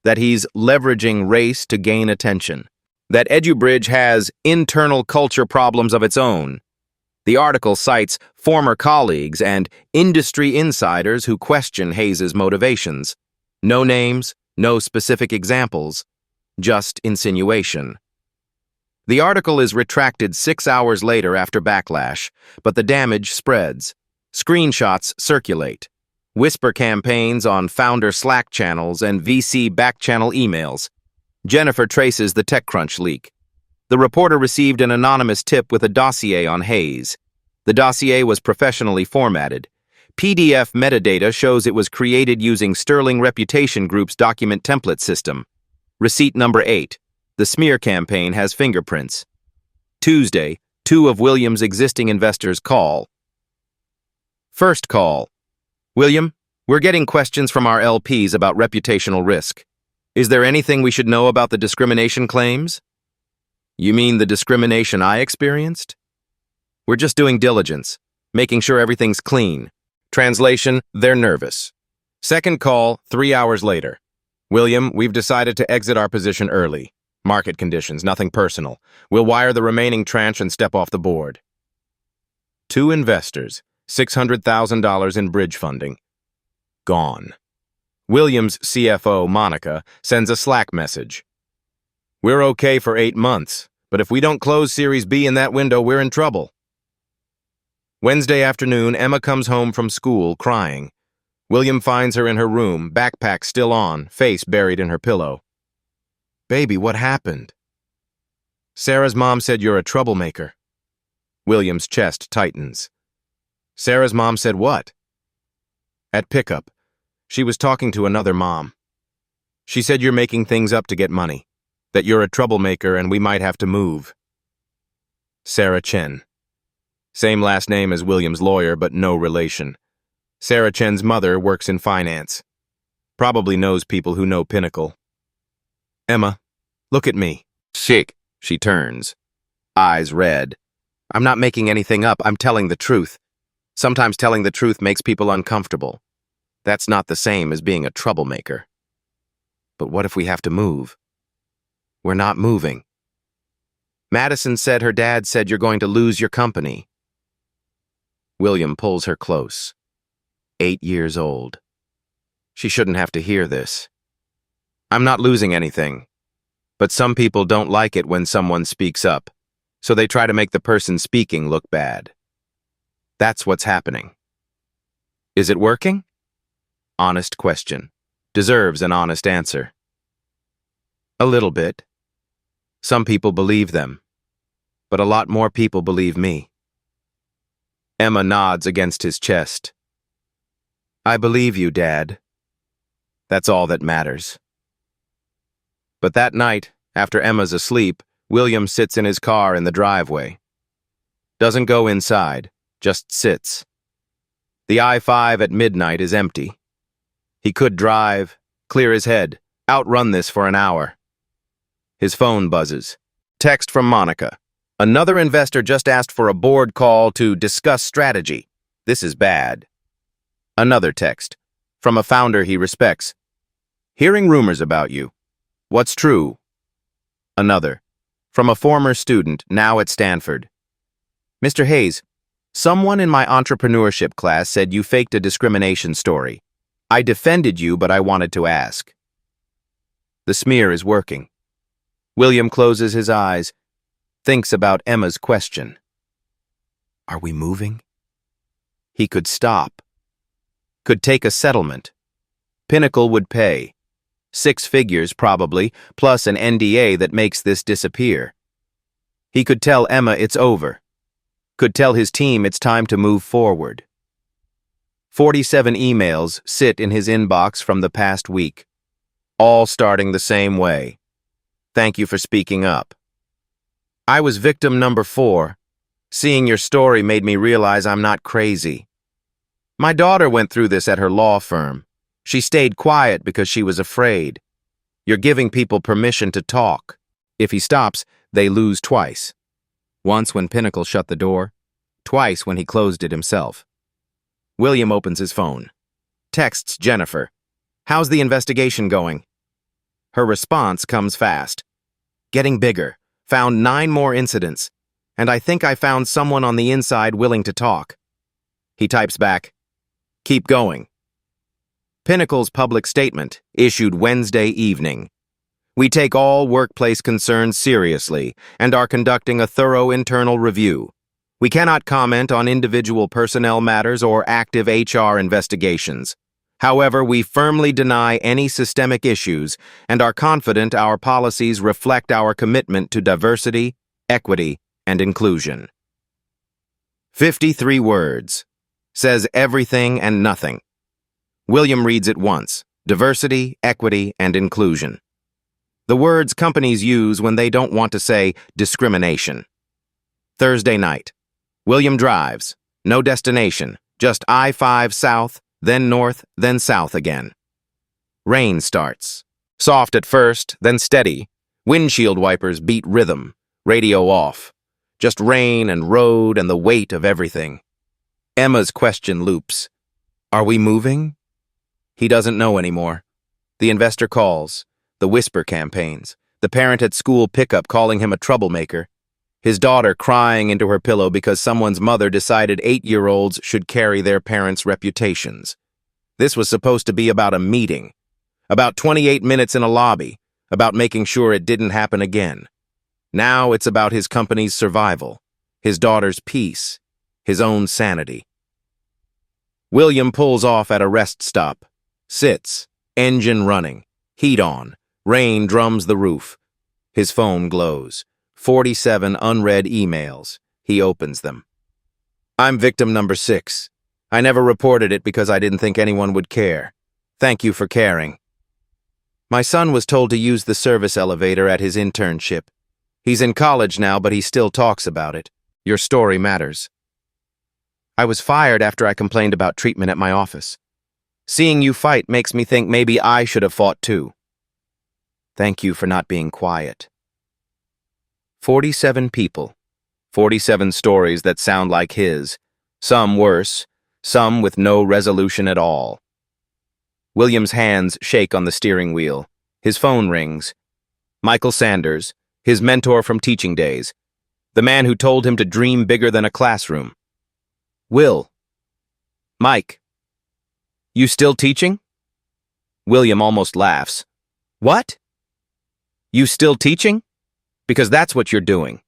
S1: that he's leveraging race to gain attention, that EduBridge has internal culture problems of its own. The article cites former colleagues and industry insiders who question Hayes's motivations. No names, no specific examples, just insinuation. The article is retracted 6 hours later after backlash, but the damage spreads. Screenshots circulate. Whisper campaigns on founder Slack channels and VC backchannel emails. Jennifer traces the TechCrunch leak. The reporter received an anonymous tip with a dossier on Hayes. The dossier was professionally formatted. PDF metadata shows it was created using Sterling Reputation Group's document template system. Receipt number 8. The smear campaign has fingerprints. Tuesday, 2 of William's existing investors call. First call. William, we're getting questions from our LPs about reputational risk. Is there anything we should know about the discrimination claims? You mean the discrimination I experienced? We're just doing diligence, making sure everything's clean. Translation, they're nervous. Second call, 3 hours later. William, we've decided to exit our position early. Market conditions, nothing personal. We'll wire the remaining tranche and step off the board. 2 investors, $600,000 in bridge funding. Gone. William's CFO, Monica, sends a Slack message. We're okay for 8 months, but if we don't close Series B in that window, we're in trouble. Wednesday afternoon, Emma comes home from school crying. William finds her in her room, backpack still on, face buried in her pillow. Baby, what happened? Sarah's mom said you're a troublemaker. William's chest tightens. Sarah's mom said what? At pickup, she was talking to another mom. She said you're making things up to get money, that you're a troublemaker and we might have to move. Sarah Chen. Same last name as William's lawyer, but no relation. Sarah Chen's mother works in finance. Probably knows people who know Pinnacle. Emma, look at me. Sick. She turns. Eyes red. I'm not making anything up. I'm telling the truth. Sometimes telling the truth makes people uncomfortable. That's not the same as being a troublemaker. But what if we have to move? We're not moving. Madison said her dad said you're going to lose your company. William pulls her close. 8 years old. She shouldn't have to hear this. I'm not losing anything. But some people don't like it when someone speaks up, so they try to make the person speaking look bad. That's what's happening. Is it working? Honest question. Deserves an honest answer. A little bit. Some people believe them, but a lot more people believe me. Emma nods against his chest. I believe you, Dad. That's all that matters. But that night, after Emma's asleep, William sits in his car in the driveway. Doesn't go inside, just sits. The I-5 at midnight is empty. He could drive, clear his head, outrun this for an hour. His phone buzzes. Text from Monica. Another investor just asked for a board call to discuss strategy. This is bad. Another text. From a founder he respects. Hearing rumors about you. What's true? Another. From a former student, now at Stanford. Mr. Hayes, someone in my entrepreneurship class said you faked a discrimination story. I defended you, but I wanted to ask. The smear is working. William closes his eyes, thinks about Emma's question. Are we moving? He could stop. Could take a settlement. Pinnacle would pay. 6 figures, probably, plus an NDA that makes this disappear. He could tell Emma it's over. Could tell his team it's time to move forward. 47 emails sit in his inbox from the past week, all starting the same way. Thank you for speaking up. I was victim number 4. Seeing your story made me realize I'm not crazy. My daughter went through this at her law firm. She stayed quiet because she was afraid. You're giving people permission to talk. If he stops, they lose twice. Once when Pinnacle shut the door, twice when he closed it himself. William opens his phone. Texts Jennifer. How's the investigation going? Her response comes fast. Getting bigger. Found 9 more incidents. And I think I found someone on the inside willing to talk. He types back. Keep going. Pinnacle's public statement, issued Wednesday evening. We take all workplace concerns seriously and are conducting a thorough internal review. We cannot comment on individual personnel matters or active HR investigations. However, we firmly deny any systemic issues and are confident our policies reflect our commitment to diversity, equity, and inclusion. 53 words. Says everything and nothing. William reads it once. Diversity, equity, and inclusion. The words companies use when they don't want to say discrimination. Thursday night. William drives. No destination. Just I-5 south, then north, then south again. Rain starts. Soft at first, then steady. Windshield wipers beat rhythm. Radio off. Just rain and road and the weight of everything. Emma's question loops. Are we moving? He doesn't know anymore. The investor calls. The whisper campaigns. The parent at school pickup calling him a troublemaker. His daughter crying into her pillow because someone's mother decided 8-year-olds should carry their parents' reputations. This was supposed to be about a meeting, about 28 minutes in a lobby, about making sure it didn't happen again. Now it's about his company's survival, his daughter's peace, his own sanity. William pulls off at a rest stop, sits, engine running, heat on, rain drums the roof. His phone glows. 47 unread emails. He opens them. I'm victim number 6. I never reported it because I didn't think anyone would care. Thank you for caring. My son was told to use the service elevator at his internship. He's in college now, but he still talks about it. Your story matters. I was fired after I complained about treatment at my office. Seeing you fight makes me think maybe I should have fought too. Thank you for not being quiet. 47 people, 47 stories that sound like his, some worse, some with no resolution at all. William's hands shake on the steering wheel. His phone rings. Michael Sanders, his mentor from teaching days, the man who told him to dream bigger than a classroom. Will. Mike. You still teaching? William almost laughs. What? You still teaching? Because that's what you're doing.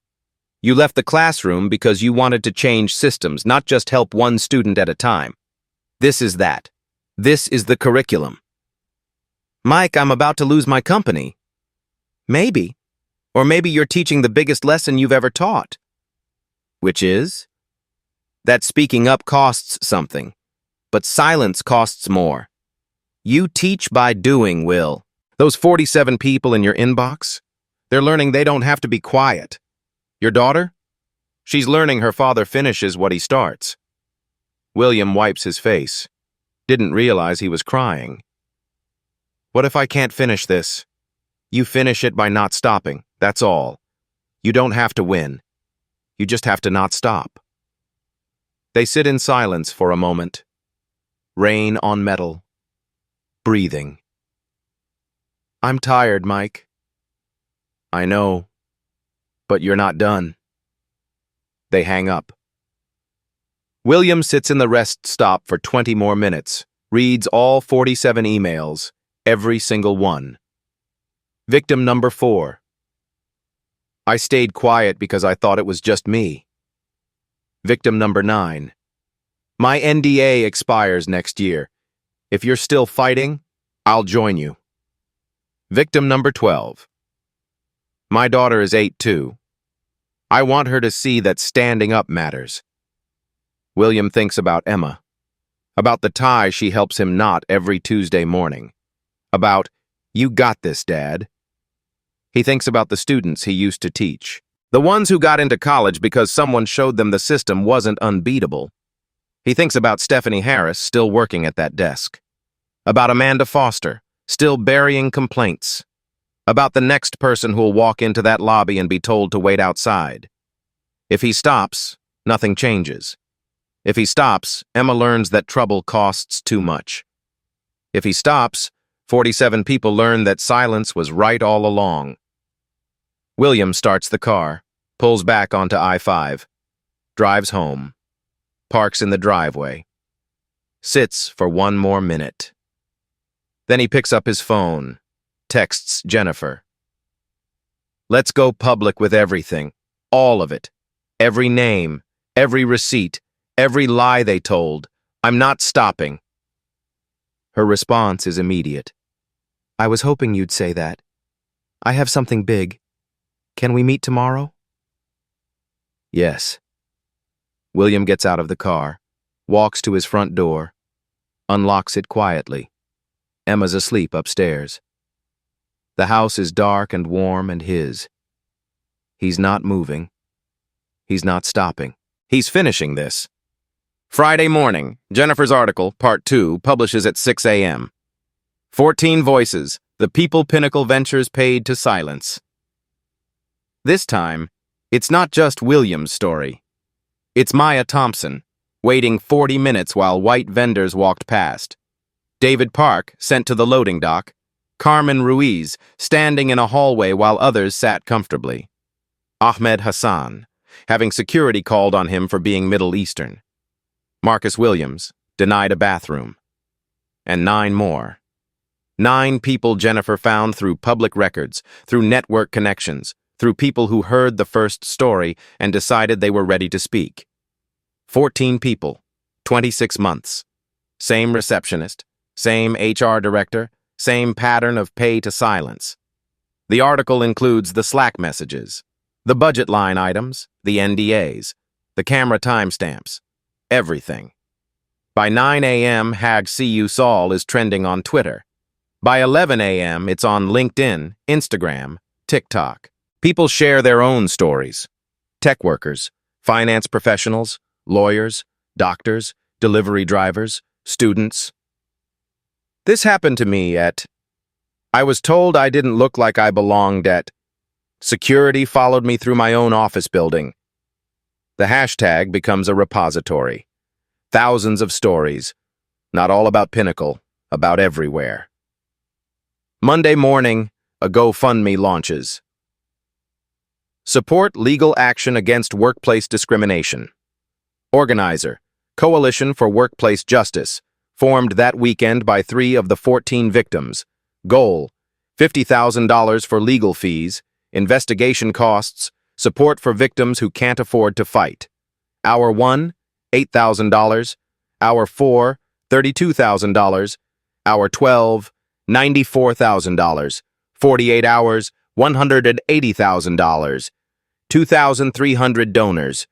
S1: You left the classroom because you wanted to change systems, not just help one student at a time. This is that. This is the curriculum. Mike, I'm about to lose my company. Maybe. Or maybe you're teaching the biggest lesson you've ever taught. Which is? That speaking up costs something, but silence costs more. You teach by doing, Will. Those 47 people in your inbox? They're learning they don't have to be quiet. Your daughter? She's learning her father finishes what he starts. William wipes his face. Didn't realize he was crying. What if I can't finish this? You finish it by not stopping, that's all. You don't have to win. You just have to not stop. They sit in silence for a moment. Rain on metal. Breathing. I'm tired, Mike. I know, but you're not done. They hang up. William sits in the rest stop for 20 more minutes, reads all 47 emails, every single one. Victim number 4. I stayed quiet because I thought it was just me. Victim number 9. My NDA expires next year. If you're still fighting, I'll join you. Victim number 12. My daughter is 8 too. I want her to see that standing up matters. William thinks about Emma, about the tie she helps him knot every Tuesday morning, about, you got this, Dad. He thinks about the students he used to teach, the ones who got into college because someone showed them the system wasn't unbeatable. He thinks about Stephanie Harris still working at that desk, about Amanda Foster still burying complaints, about the next person who'll walk into that lobby and be told to wait outside. If he stops, nothing changes. If he stops, Emma learns that trouble costs too much. If he stops, 47 people learn that silence was right all along. William starts the car, pulls back onto I-5, drives home, parks in the driveway, sits for one more minute. Then he picks up his phone, texts Jennifer. Let's go public with everything, all of it. Every name, every receipt, every lie they told. I'm not stopping. Her response is immediate. I was hoping you'd say that. I have something big. Can we meet tomorrow? Yes. William gets out of the car, walks to his front door, unlocks it quietly. Emma's asleep upstairs. The house is dark and warm and his. He's not moving. He's not stopping. He's finishing this. Friday morning, Jennifer's article, Part 2, publishes at 6 a.m. 14 voices, the people Pinnacle Ventures paid to silence. This time, it's not just William's story. It's Maya Thompson, waiting 40 minutes while white vendors walked past. David Park, sent to the loading dock. Carmen Ruiz, standing in a hallway while others sat comfortably. Ahmed Hassan, having security called on him for being Middle Eastern. Marcus Williams, denied a bathroom. And 9 more. 9 people Jennifer found through public records, through network connections, through people who heard the first story and decided they were ready to speak. 14 people, 26 months. Same receptionist, same HR director, same pattern of pay to silence. The article includes the Slack messages, the budget line items, the NDAs, the camera timestamps, everything. By 9 a.m., #CU Saul is trending on Twitter. By 11 a.m., it's on LinkedIn, Instagram, TikTok. People share their own stories. Tech workers, finance professionals, lawyers, doctors, delivery drivers, students. This happened to me at... I was told I didn't look like I belonged at... Security followed me through my own office building. The hashtag becomes a repository. Thousands of stories, not all about Pinnacle, about everywhere. Monday morning, a GoFundMe launches. Support legal action against workplace discrimination. Organizer, Coalition for Workplace Justice, formed that weekend by 3 of the 14 victims. Goal, $50,000 for legal fees, investigation costs, support for victims who can't afford to fight. Hour 1, $8,000. Hour 4, $32,000. Hour 12, $94,000. 48 hours, $180,000. 2,300 donors.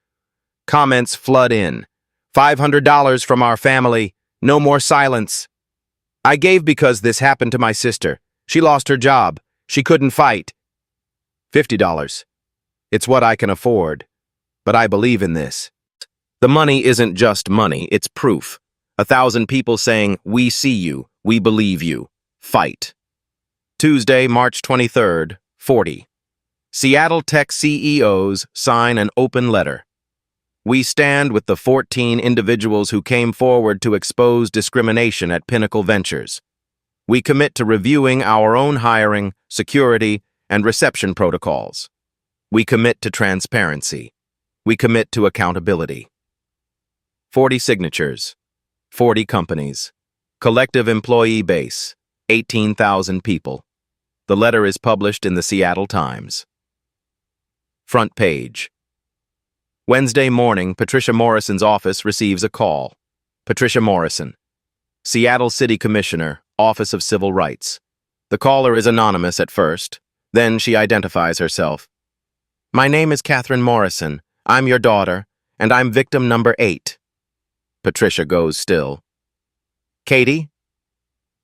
S1: Comments flood in. $500 from our family. No more silence. I gave because this happened to my sister. She lost her job. She couldn't fight. $50. It's what I can afford. But I believe in this. The money isn't just money, it's proof. 1,000 people saying, "We see you, we believe you. Fight." Tuesday, March 23rd, 40. Seattle Tech CEOs sign an open letter. We stand with the 14 individuals who came forward to expose discrimination at Pinnacle Ventures. We commit to reviewing our own hiring, security, and reception protocols. We commit to transparency. We commit to accountability. 40 signatures, 40 companies, collective employee base, 18,000 people. The letter is published in the Seattle Times. Front page. Wednesday morning, Patricia Morrison's office receives a call. Patricia Morrison, Seattle City Commissioner, Office of Civil Rights. The caller is anonymous at first, then she identifies herself. My name is Catherine Morrison. I'm your daughter, and I'm victim number 8. Patricia goes still. Katie?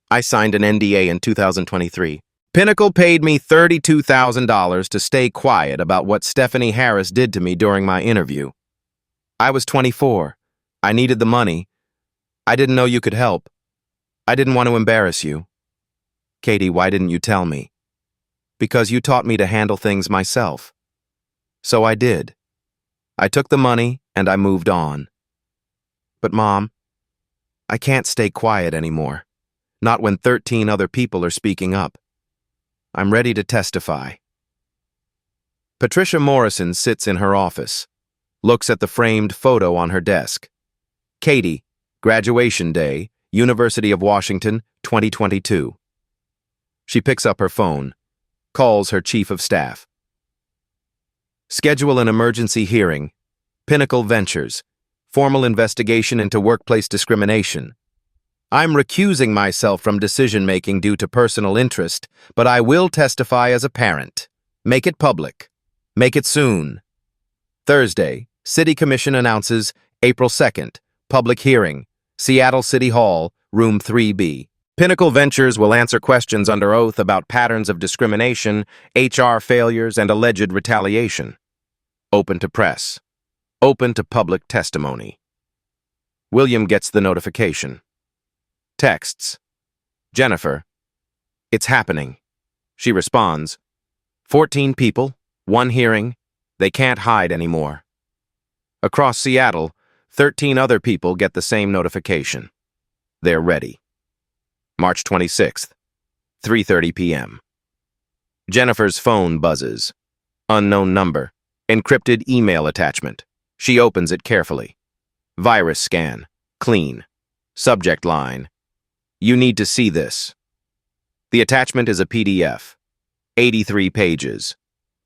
S1: I signed an NDA in 2023. Pinnacle paid me $32,000 to stay quiet about what Stephanie Harris did to me during my interview. I was 24. I needed the money. I didn't know you could help. I didn't want to embarrass you. Katie, why didn't you tell me? Because you taught me to handle things myself. So I did. I took the money and I moved on. But Mom, I can't stay quiet anymore. Not when 13 other people are speaking up. I'm ready to testify. Patricia Morrison sits in her office, looks at the framed photo on her desk. Katie, graduation day, University of Washington, 2022. She picks up her phone, calls her chief of staff. Schedule an emergency hearing. Pinnacle Ventures. Formal investigation into workplace discrimination. I'm recusing myself from decision-making due to personal interest, but I will testify as a parent. Make it public. Make it soon. Thursday, City Commission announces April 2nd, public hearing, Seattle City Hall, Room 3B. Pinnacle Ventures will answer questions under oath about patterns of discrimination, HR failures, and alleged retaliation. Open to press. Open to public testimony. William gets the notification. Texts. Jennifer. It's happening. She responds. 14 people, 1 hearing. They can't hide anymore. Across Seattle, 13 other people get the same notification. They're ready. March 26th, 3:30 p.m. Jennifer's phone buzzes. Unknown number. Encrypted email attachment. She opens it carefully. Virus scan. Clean. Subject line. You need to see this. The attachment is a PDF. 83 pages.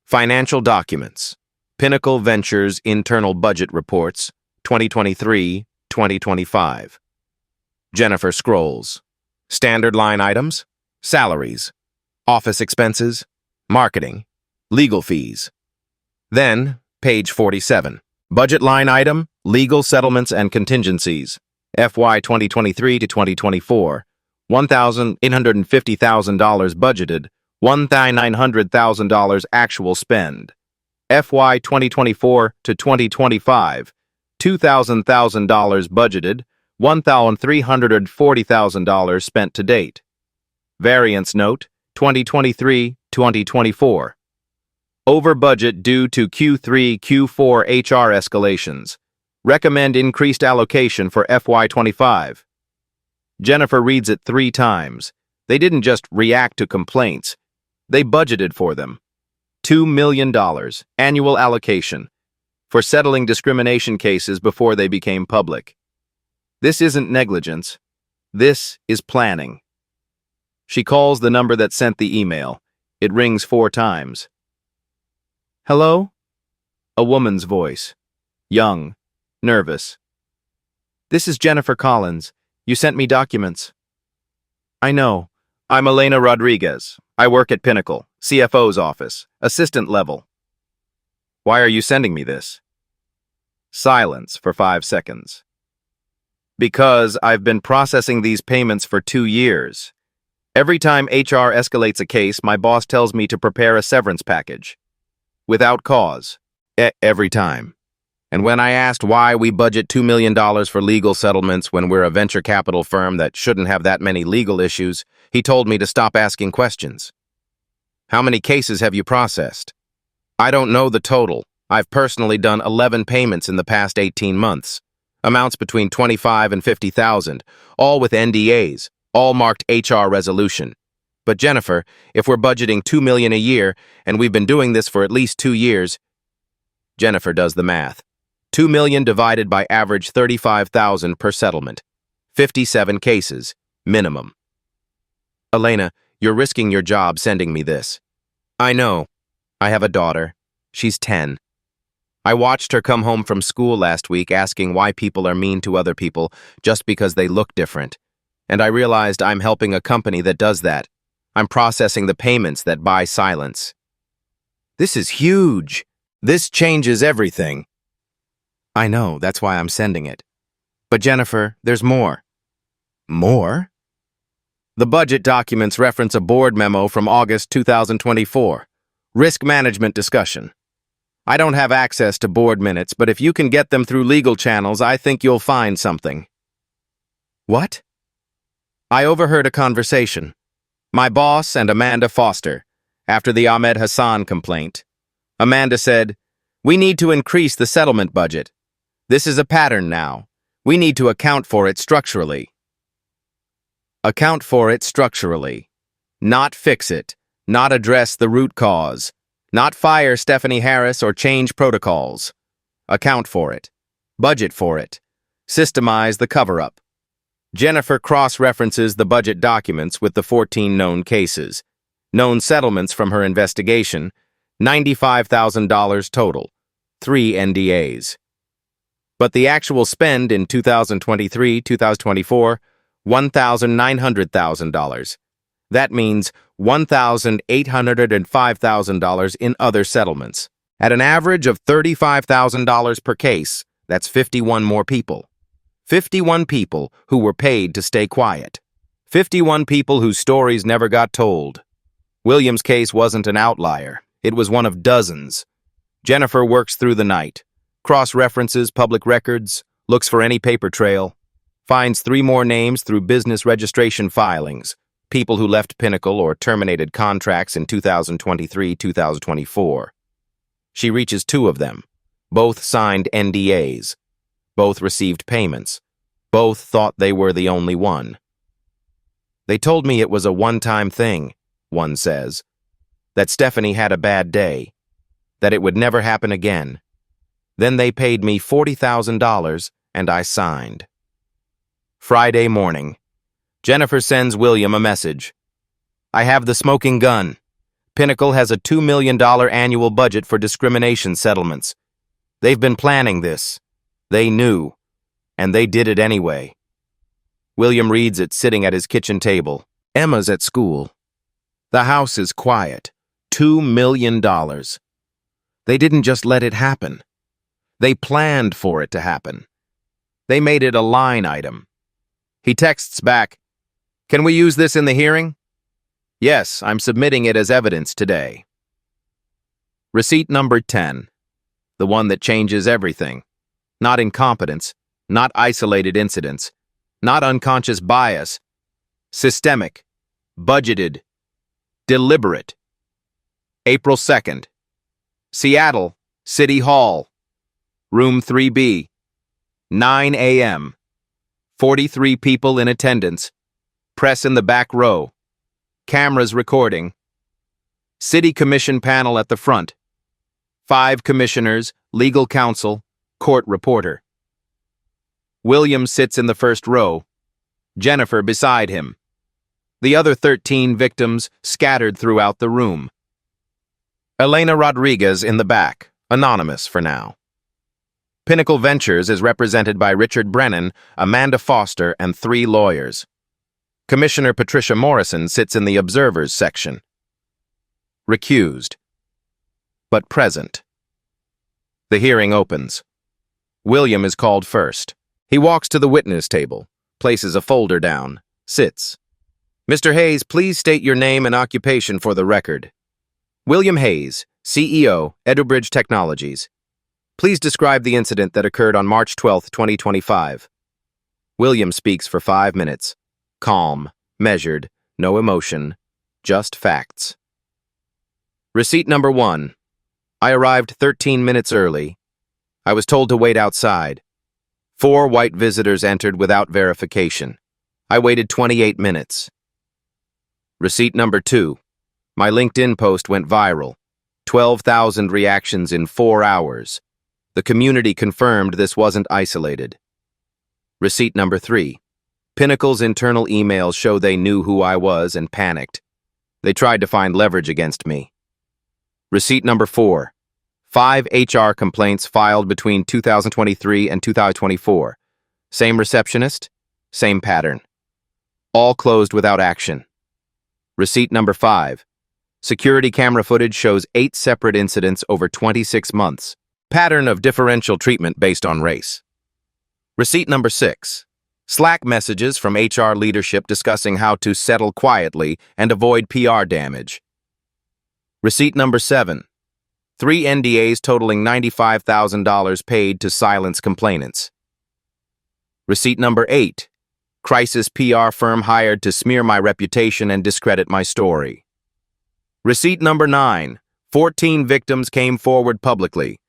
S1: Financial documents. Pinnacle Ventures Internal Budget Reports, 2023-2025. Jennifer scrolls. Standard line items, salaries, office expenses, marketing, legal fees. Then, page 47. Budget line item, legal settlements and contingencies. FY 2023 to 2024. $1,850,000 budgeted, $1,900,000 actual spend. FY 2024 to 2025, $2,000 budgeted, $1,340,000 spent to date. Variance note, 2023-2024. Over budget due to Q3, Q4 HR escalations. Recommend increased allocation for FY 25. Jennifer reads it 3 times. They didn't just react to complaints. They budgeted for them. $2 million annual allocation for settling discrimination cases before they became public. This isn't negligence. This is planning. She calls the number that sent the email. It rings 4 times. Hello? A woman's voice. Young. Nervous. This is Jennifer Collins. You sent me documents. I know. I'm Elena Rodriguez. I work at Pinnacle, CFO's office, assistant level. Why are you sending me this? Silence for 5 seconds. Because I've been processing these payments for 2 years. Every time HR escalates a case, my boss tells me to prepare a severance package. Without cause. Every time. And when I asked why we budget $2 million for legal settlements when we're a venture capital firm that shouldn't have that many legal issues, he told me to stop asking questions. How many cases have you processed? I don't know the total. I've personally done 11 payments in the past 18 months. Amounts between $25,000 and $50,000, all with NDAs, all marked HR resolution. But Jennifer, if we're budgeting $2 million a year, and we've been doing this for at least 2 years, Jennifer does the math. 2 million divided by average 35,000 per settlement. 57 cases, minimum. Elena, you're risking your job sending me this. I know. I have a daughter. She's 10. I watched her come home from school last week asking why people are mean to other people just because they look different. And I realized I'm helping a company that does that. I'm processing the payments that buy silence. This is huge. This changes everything. I know, that's why I'm sending it. But Jennifer, there's more. More? The budget documents reference a board memo from August 2024. Risk management discussion. I don't have access to board minutes, but if you can get them through legal channels, I think you'll find something. What? I overheard a conversation. My boss and Amanda Foster, after the Ahmed Hassan complaint. Amanda said, "We need to increase the settlement budget. This is a pattern now. We need to account for it structurally." Account for it structurally. Not fix it. Not address the root cause. Not fire Stephanie Harris or change protocols. Account for it. Budget for it. Systemize the cover-up. Jennifer cross-references the budget documents with the 14 known cases. Known settlements from her investigation, $95,000 total. 3 NDAs. But the actual spend in 2023-2024, $1,900,000. That means $1,805,000 in other settlements. At an average of $35,000 per case, that's 51 more people. 51 people who were paid to stay quiet. 51 people whose stories never got told. William's case wasn't an outlier. It was one of dozens. Jennifer works through the night, cross-references public records, looks for any paper trail, finds 3 more names through business registration filings, people who left Pinnacle or terminated contracts in 2023-2024. She reaches 2 of them. Both signed NDAs. Both received payments. Both thought they were the only one. They told me it was a one-time thing, one says. That Stephanie had a bad day. that it would never happen again. Then they paid me $40,000 and I signed. Friday morning. Jennifer sends William a message. I have the smoking gun. Pinnacle has a $2 million annual budget for discrimination settlements. They've been planning this. They knew. And they did it anyway. William reads it sitting at his kitchen table. Emma's at school. The house is quiet. $2 million. They didn't just let it happen. They planned for it to happen. They made it a line item. He texts back, "Can we use this in the hearing?" "Yes, I'm submitting it as evidence today." Receipt number 10. The one that changes everything. Not incompetence, not isolated incidents, not unconscious bias. Systemic, budgeted, deliberate. April 2nd. Seattle, City Hall. Room 3B. 9 a.m. 43 people in attendance. Press in the back row. Cameras recording. City Commission panel at the front. 5 commissioners, legal counsel, court reporter. William sits in the first row. Jennifer beside him. The other 13 victims scattered throughout the room. Elena Rodriguez in the back, anonymous for now. Pinnacle Ventures is represented by Richard Brennan, Amanda Foster, and 3 lawyers. Commissioner Patricia Morrison sits in the observers section. Recused, but present. The hearing opens. William is called first. He walks to the witness table, places a folder down, sits. "Mr. Hayes, please state your name and occupation for the record." "William Hayes, CEO, Edubridge Technologies. Please describe the incident that occurred on March 12, 2025. William speaks for 5 minutes. Calm, measured, no emotion, just facts. Receipt number 1. I arrived 13 minutes early. I was told to wait outside. 4 white visitors entered without verification. I waited 28 minutes. Receipt number 2. My LinkedIn post went viral. 12,000 reactions in 4 hours. The community confirmed this wasn't isolated. Receipt number 3. Pinnacle's internal emails show they knew who I was and panicked. They tried to find leverage against me. Receipt number 4. 5 HR complaints filed between 2023 and 2024. Same receptionist, same pattern. All closed without action. Receipt number 5. Security camera footage shows 8 separate incidents over 26 months. Pattern of differential treatment based on race. Receipt number 6. Slack messages from HR leadership discussing how to settle quietly and avoid PR damage. Receipt number 7. 3 NDAs totaling $95,000 paid to silence complainants. Receipt number 8. Crisis PR firm hired to smear my reputation and discredit my story. Receipt number 9. 14 victims came forward publicly.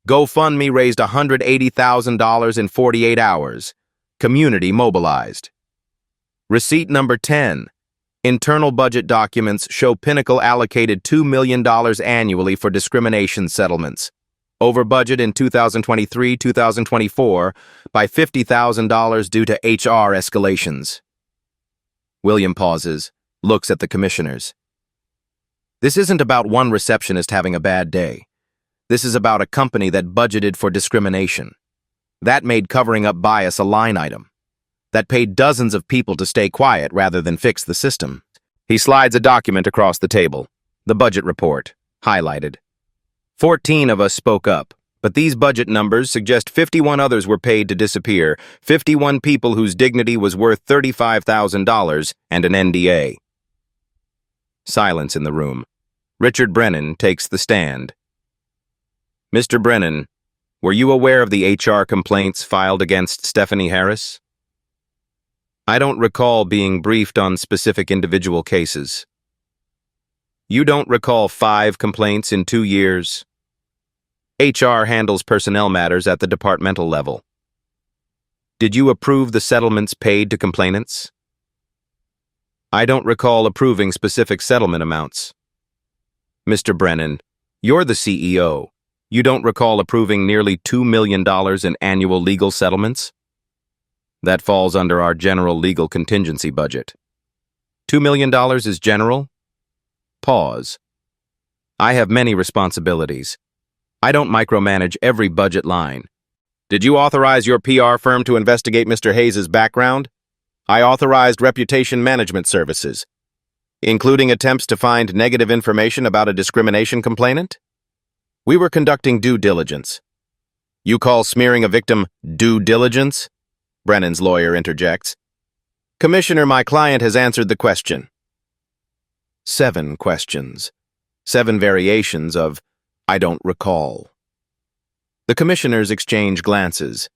S1: GoFundMe raised $180,000 in 48 hours. Community mobilized. Receipt number 10. Internal budget documents show Pinnacle allocated $2 million annually for discrimination settlements. Over budget in 2023-2024 by $50,000 due to HR escalations. William pauses, looks at the commissioners. This isn't about one receptionist having a bad day. This is about a company that budgeted for discrimination. That made covering up bias a line item. That paid dozens of people to stay quiet rather than fix the system. He slides a document across the table. The budget report, highlighted. 14 of us spoke up, but these budget numbers suggest 51 others were paid to disappear, 51 people whose dignity was worth $35,000 and an NDA. Silence in the room. Richard Brennan takes the stand. Mr. Brennan, were you aware of the HR complaints filed against Stephanie Harris? I don't recall being briefed on specific individual cases. You don't recall 5 complaints in 2 years? HR handles personnel matters at the departmental level. Did you approve the settlements paid to complainants? I don't recall approving specific settlement amounts. Mr. Brennan, You're the CEO. You don't recall approving nearly $2 million in annual legal settlements? That falls under our general legal contingency budget. $2 million is general? Pause. I have many responsibilities. I don't micromanage every budget line. Did you authorize your PR firm to investigate Mr. Hayes' background? I authorized reputation management services, including attempts to find negative information about a discrimination complainant? We were conducting due diligence. You call smearing a victim due diligence? Brennan's lawyer interjects. Commissioner, my client has answered the question. 7 questions. 7 variations of, I don't recall. The commissioners exchange glances.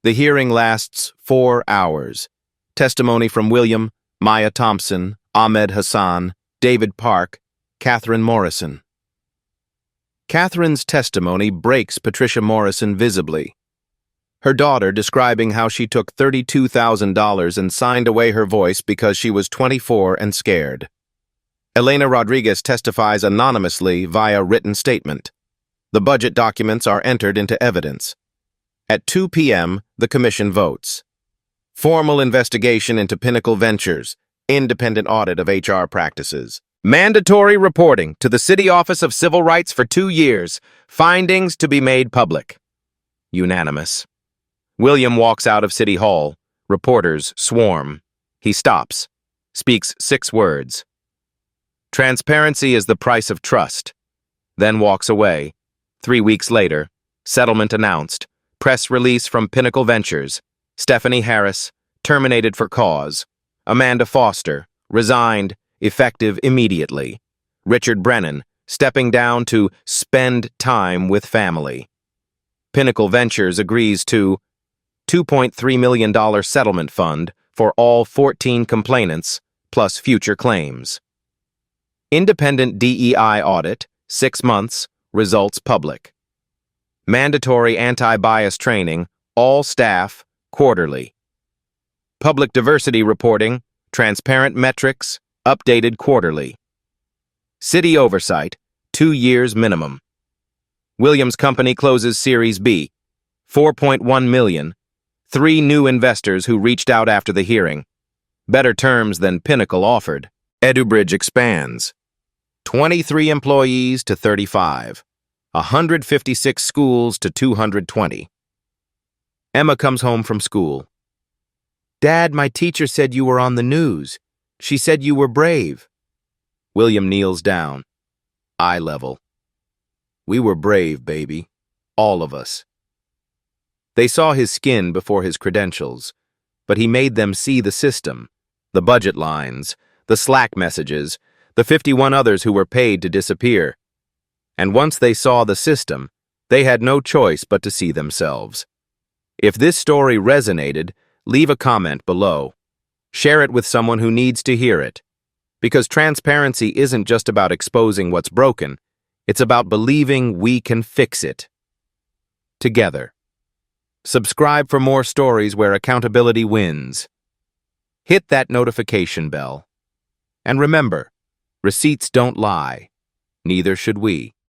S1: The hearing lasts 4 hours. Testimony from William, Maya Thompson, Ahmed Hassan, David Park, Catherine Morrison. Catherine's testimony breaks Patricia Morrison visibly. Her daughter describing how she took $32,000 and signed away her voice because she was 24 and scared. Elena Rodriguez testifies anonymously via written statement. The budget documents are entered into evidence. At 2 p.m., the commission votes. Formal investigation into Pinnacle Ventures, independent audit of HR practices. Mandatory reporting to the City Office of Civil Rights for 2 years. Findings to be made public. Unanimous. William walks out of City Hall. Reporters swarm. He stops. Speaks 6 words. Transparency is the price of trust. Then walks away. 3 weeks later, settlement announced. Press release from Pinnacle Ventures. Stephanie Harris, terminated for cause. Amanda Foster, resigned, effective immediately. Richard Brennan, stepping down to spend time with family. Pinnacle Ventures agrees to $2.3 million settlement fund for all 14 complainants, plus future claims. Independent DEI audit, 6 months, results public. Mandatory anti-bias training, all staff, quarterly. Public diversity reporting, transparent metrics, updated quarterly. City oversight, 2 years minimum. Williams Company closes Series B, $4.1 million. 3 new investors who reached out after the hearing. Better terms than Pinnacle offered. EduBridge expands. 23 employees to 35. 156 schools to 220. Emma comes home from school. Dad, my teacher said you were on the news. She said you were brave. William kneels down. Eye level. We were brave, baby. All of us. They saw his skin before his credentials, but he made them see the system, the budget lines, the Slack messages, the 51 others who were paid to disappear. And once they saw the system, they had no choice but to see themselves. If this story resonated, leave a comment below. Share it with someone who needs to hear it. Because transparency isn't just about exposing what's broken, it's about believing we can fix it. Together. Subscribe for more stories where accountability wins. Hit that notification bell. And remember, receipts don't lie. Neither should we.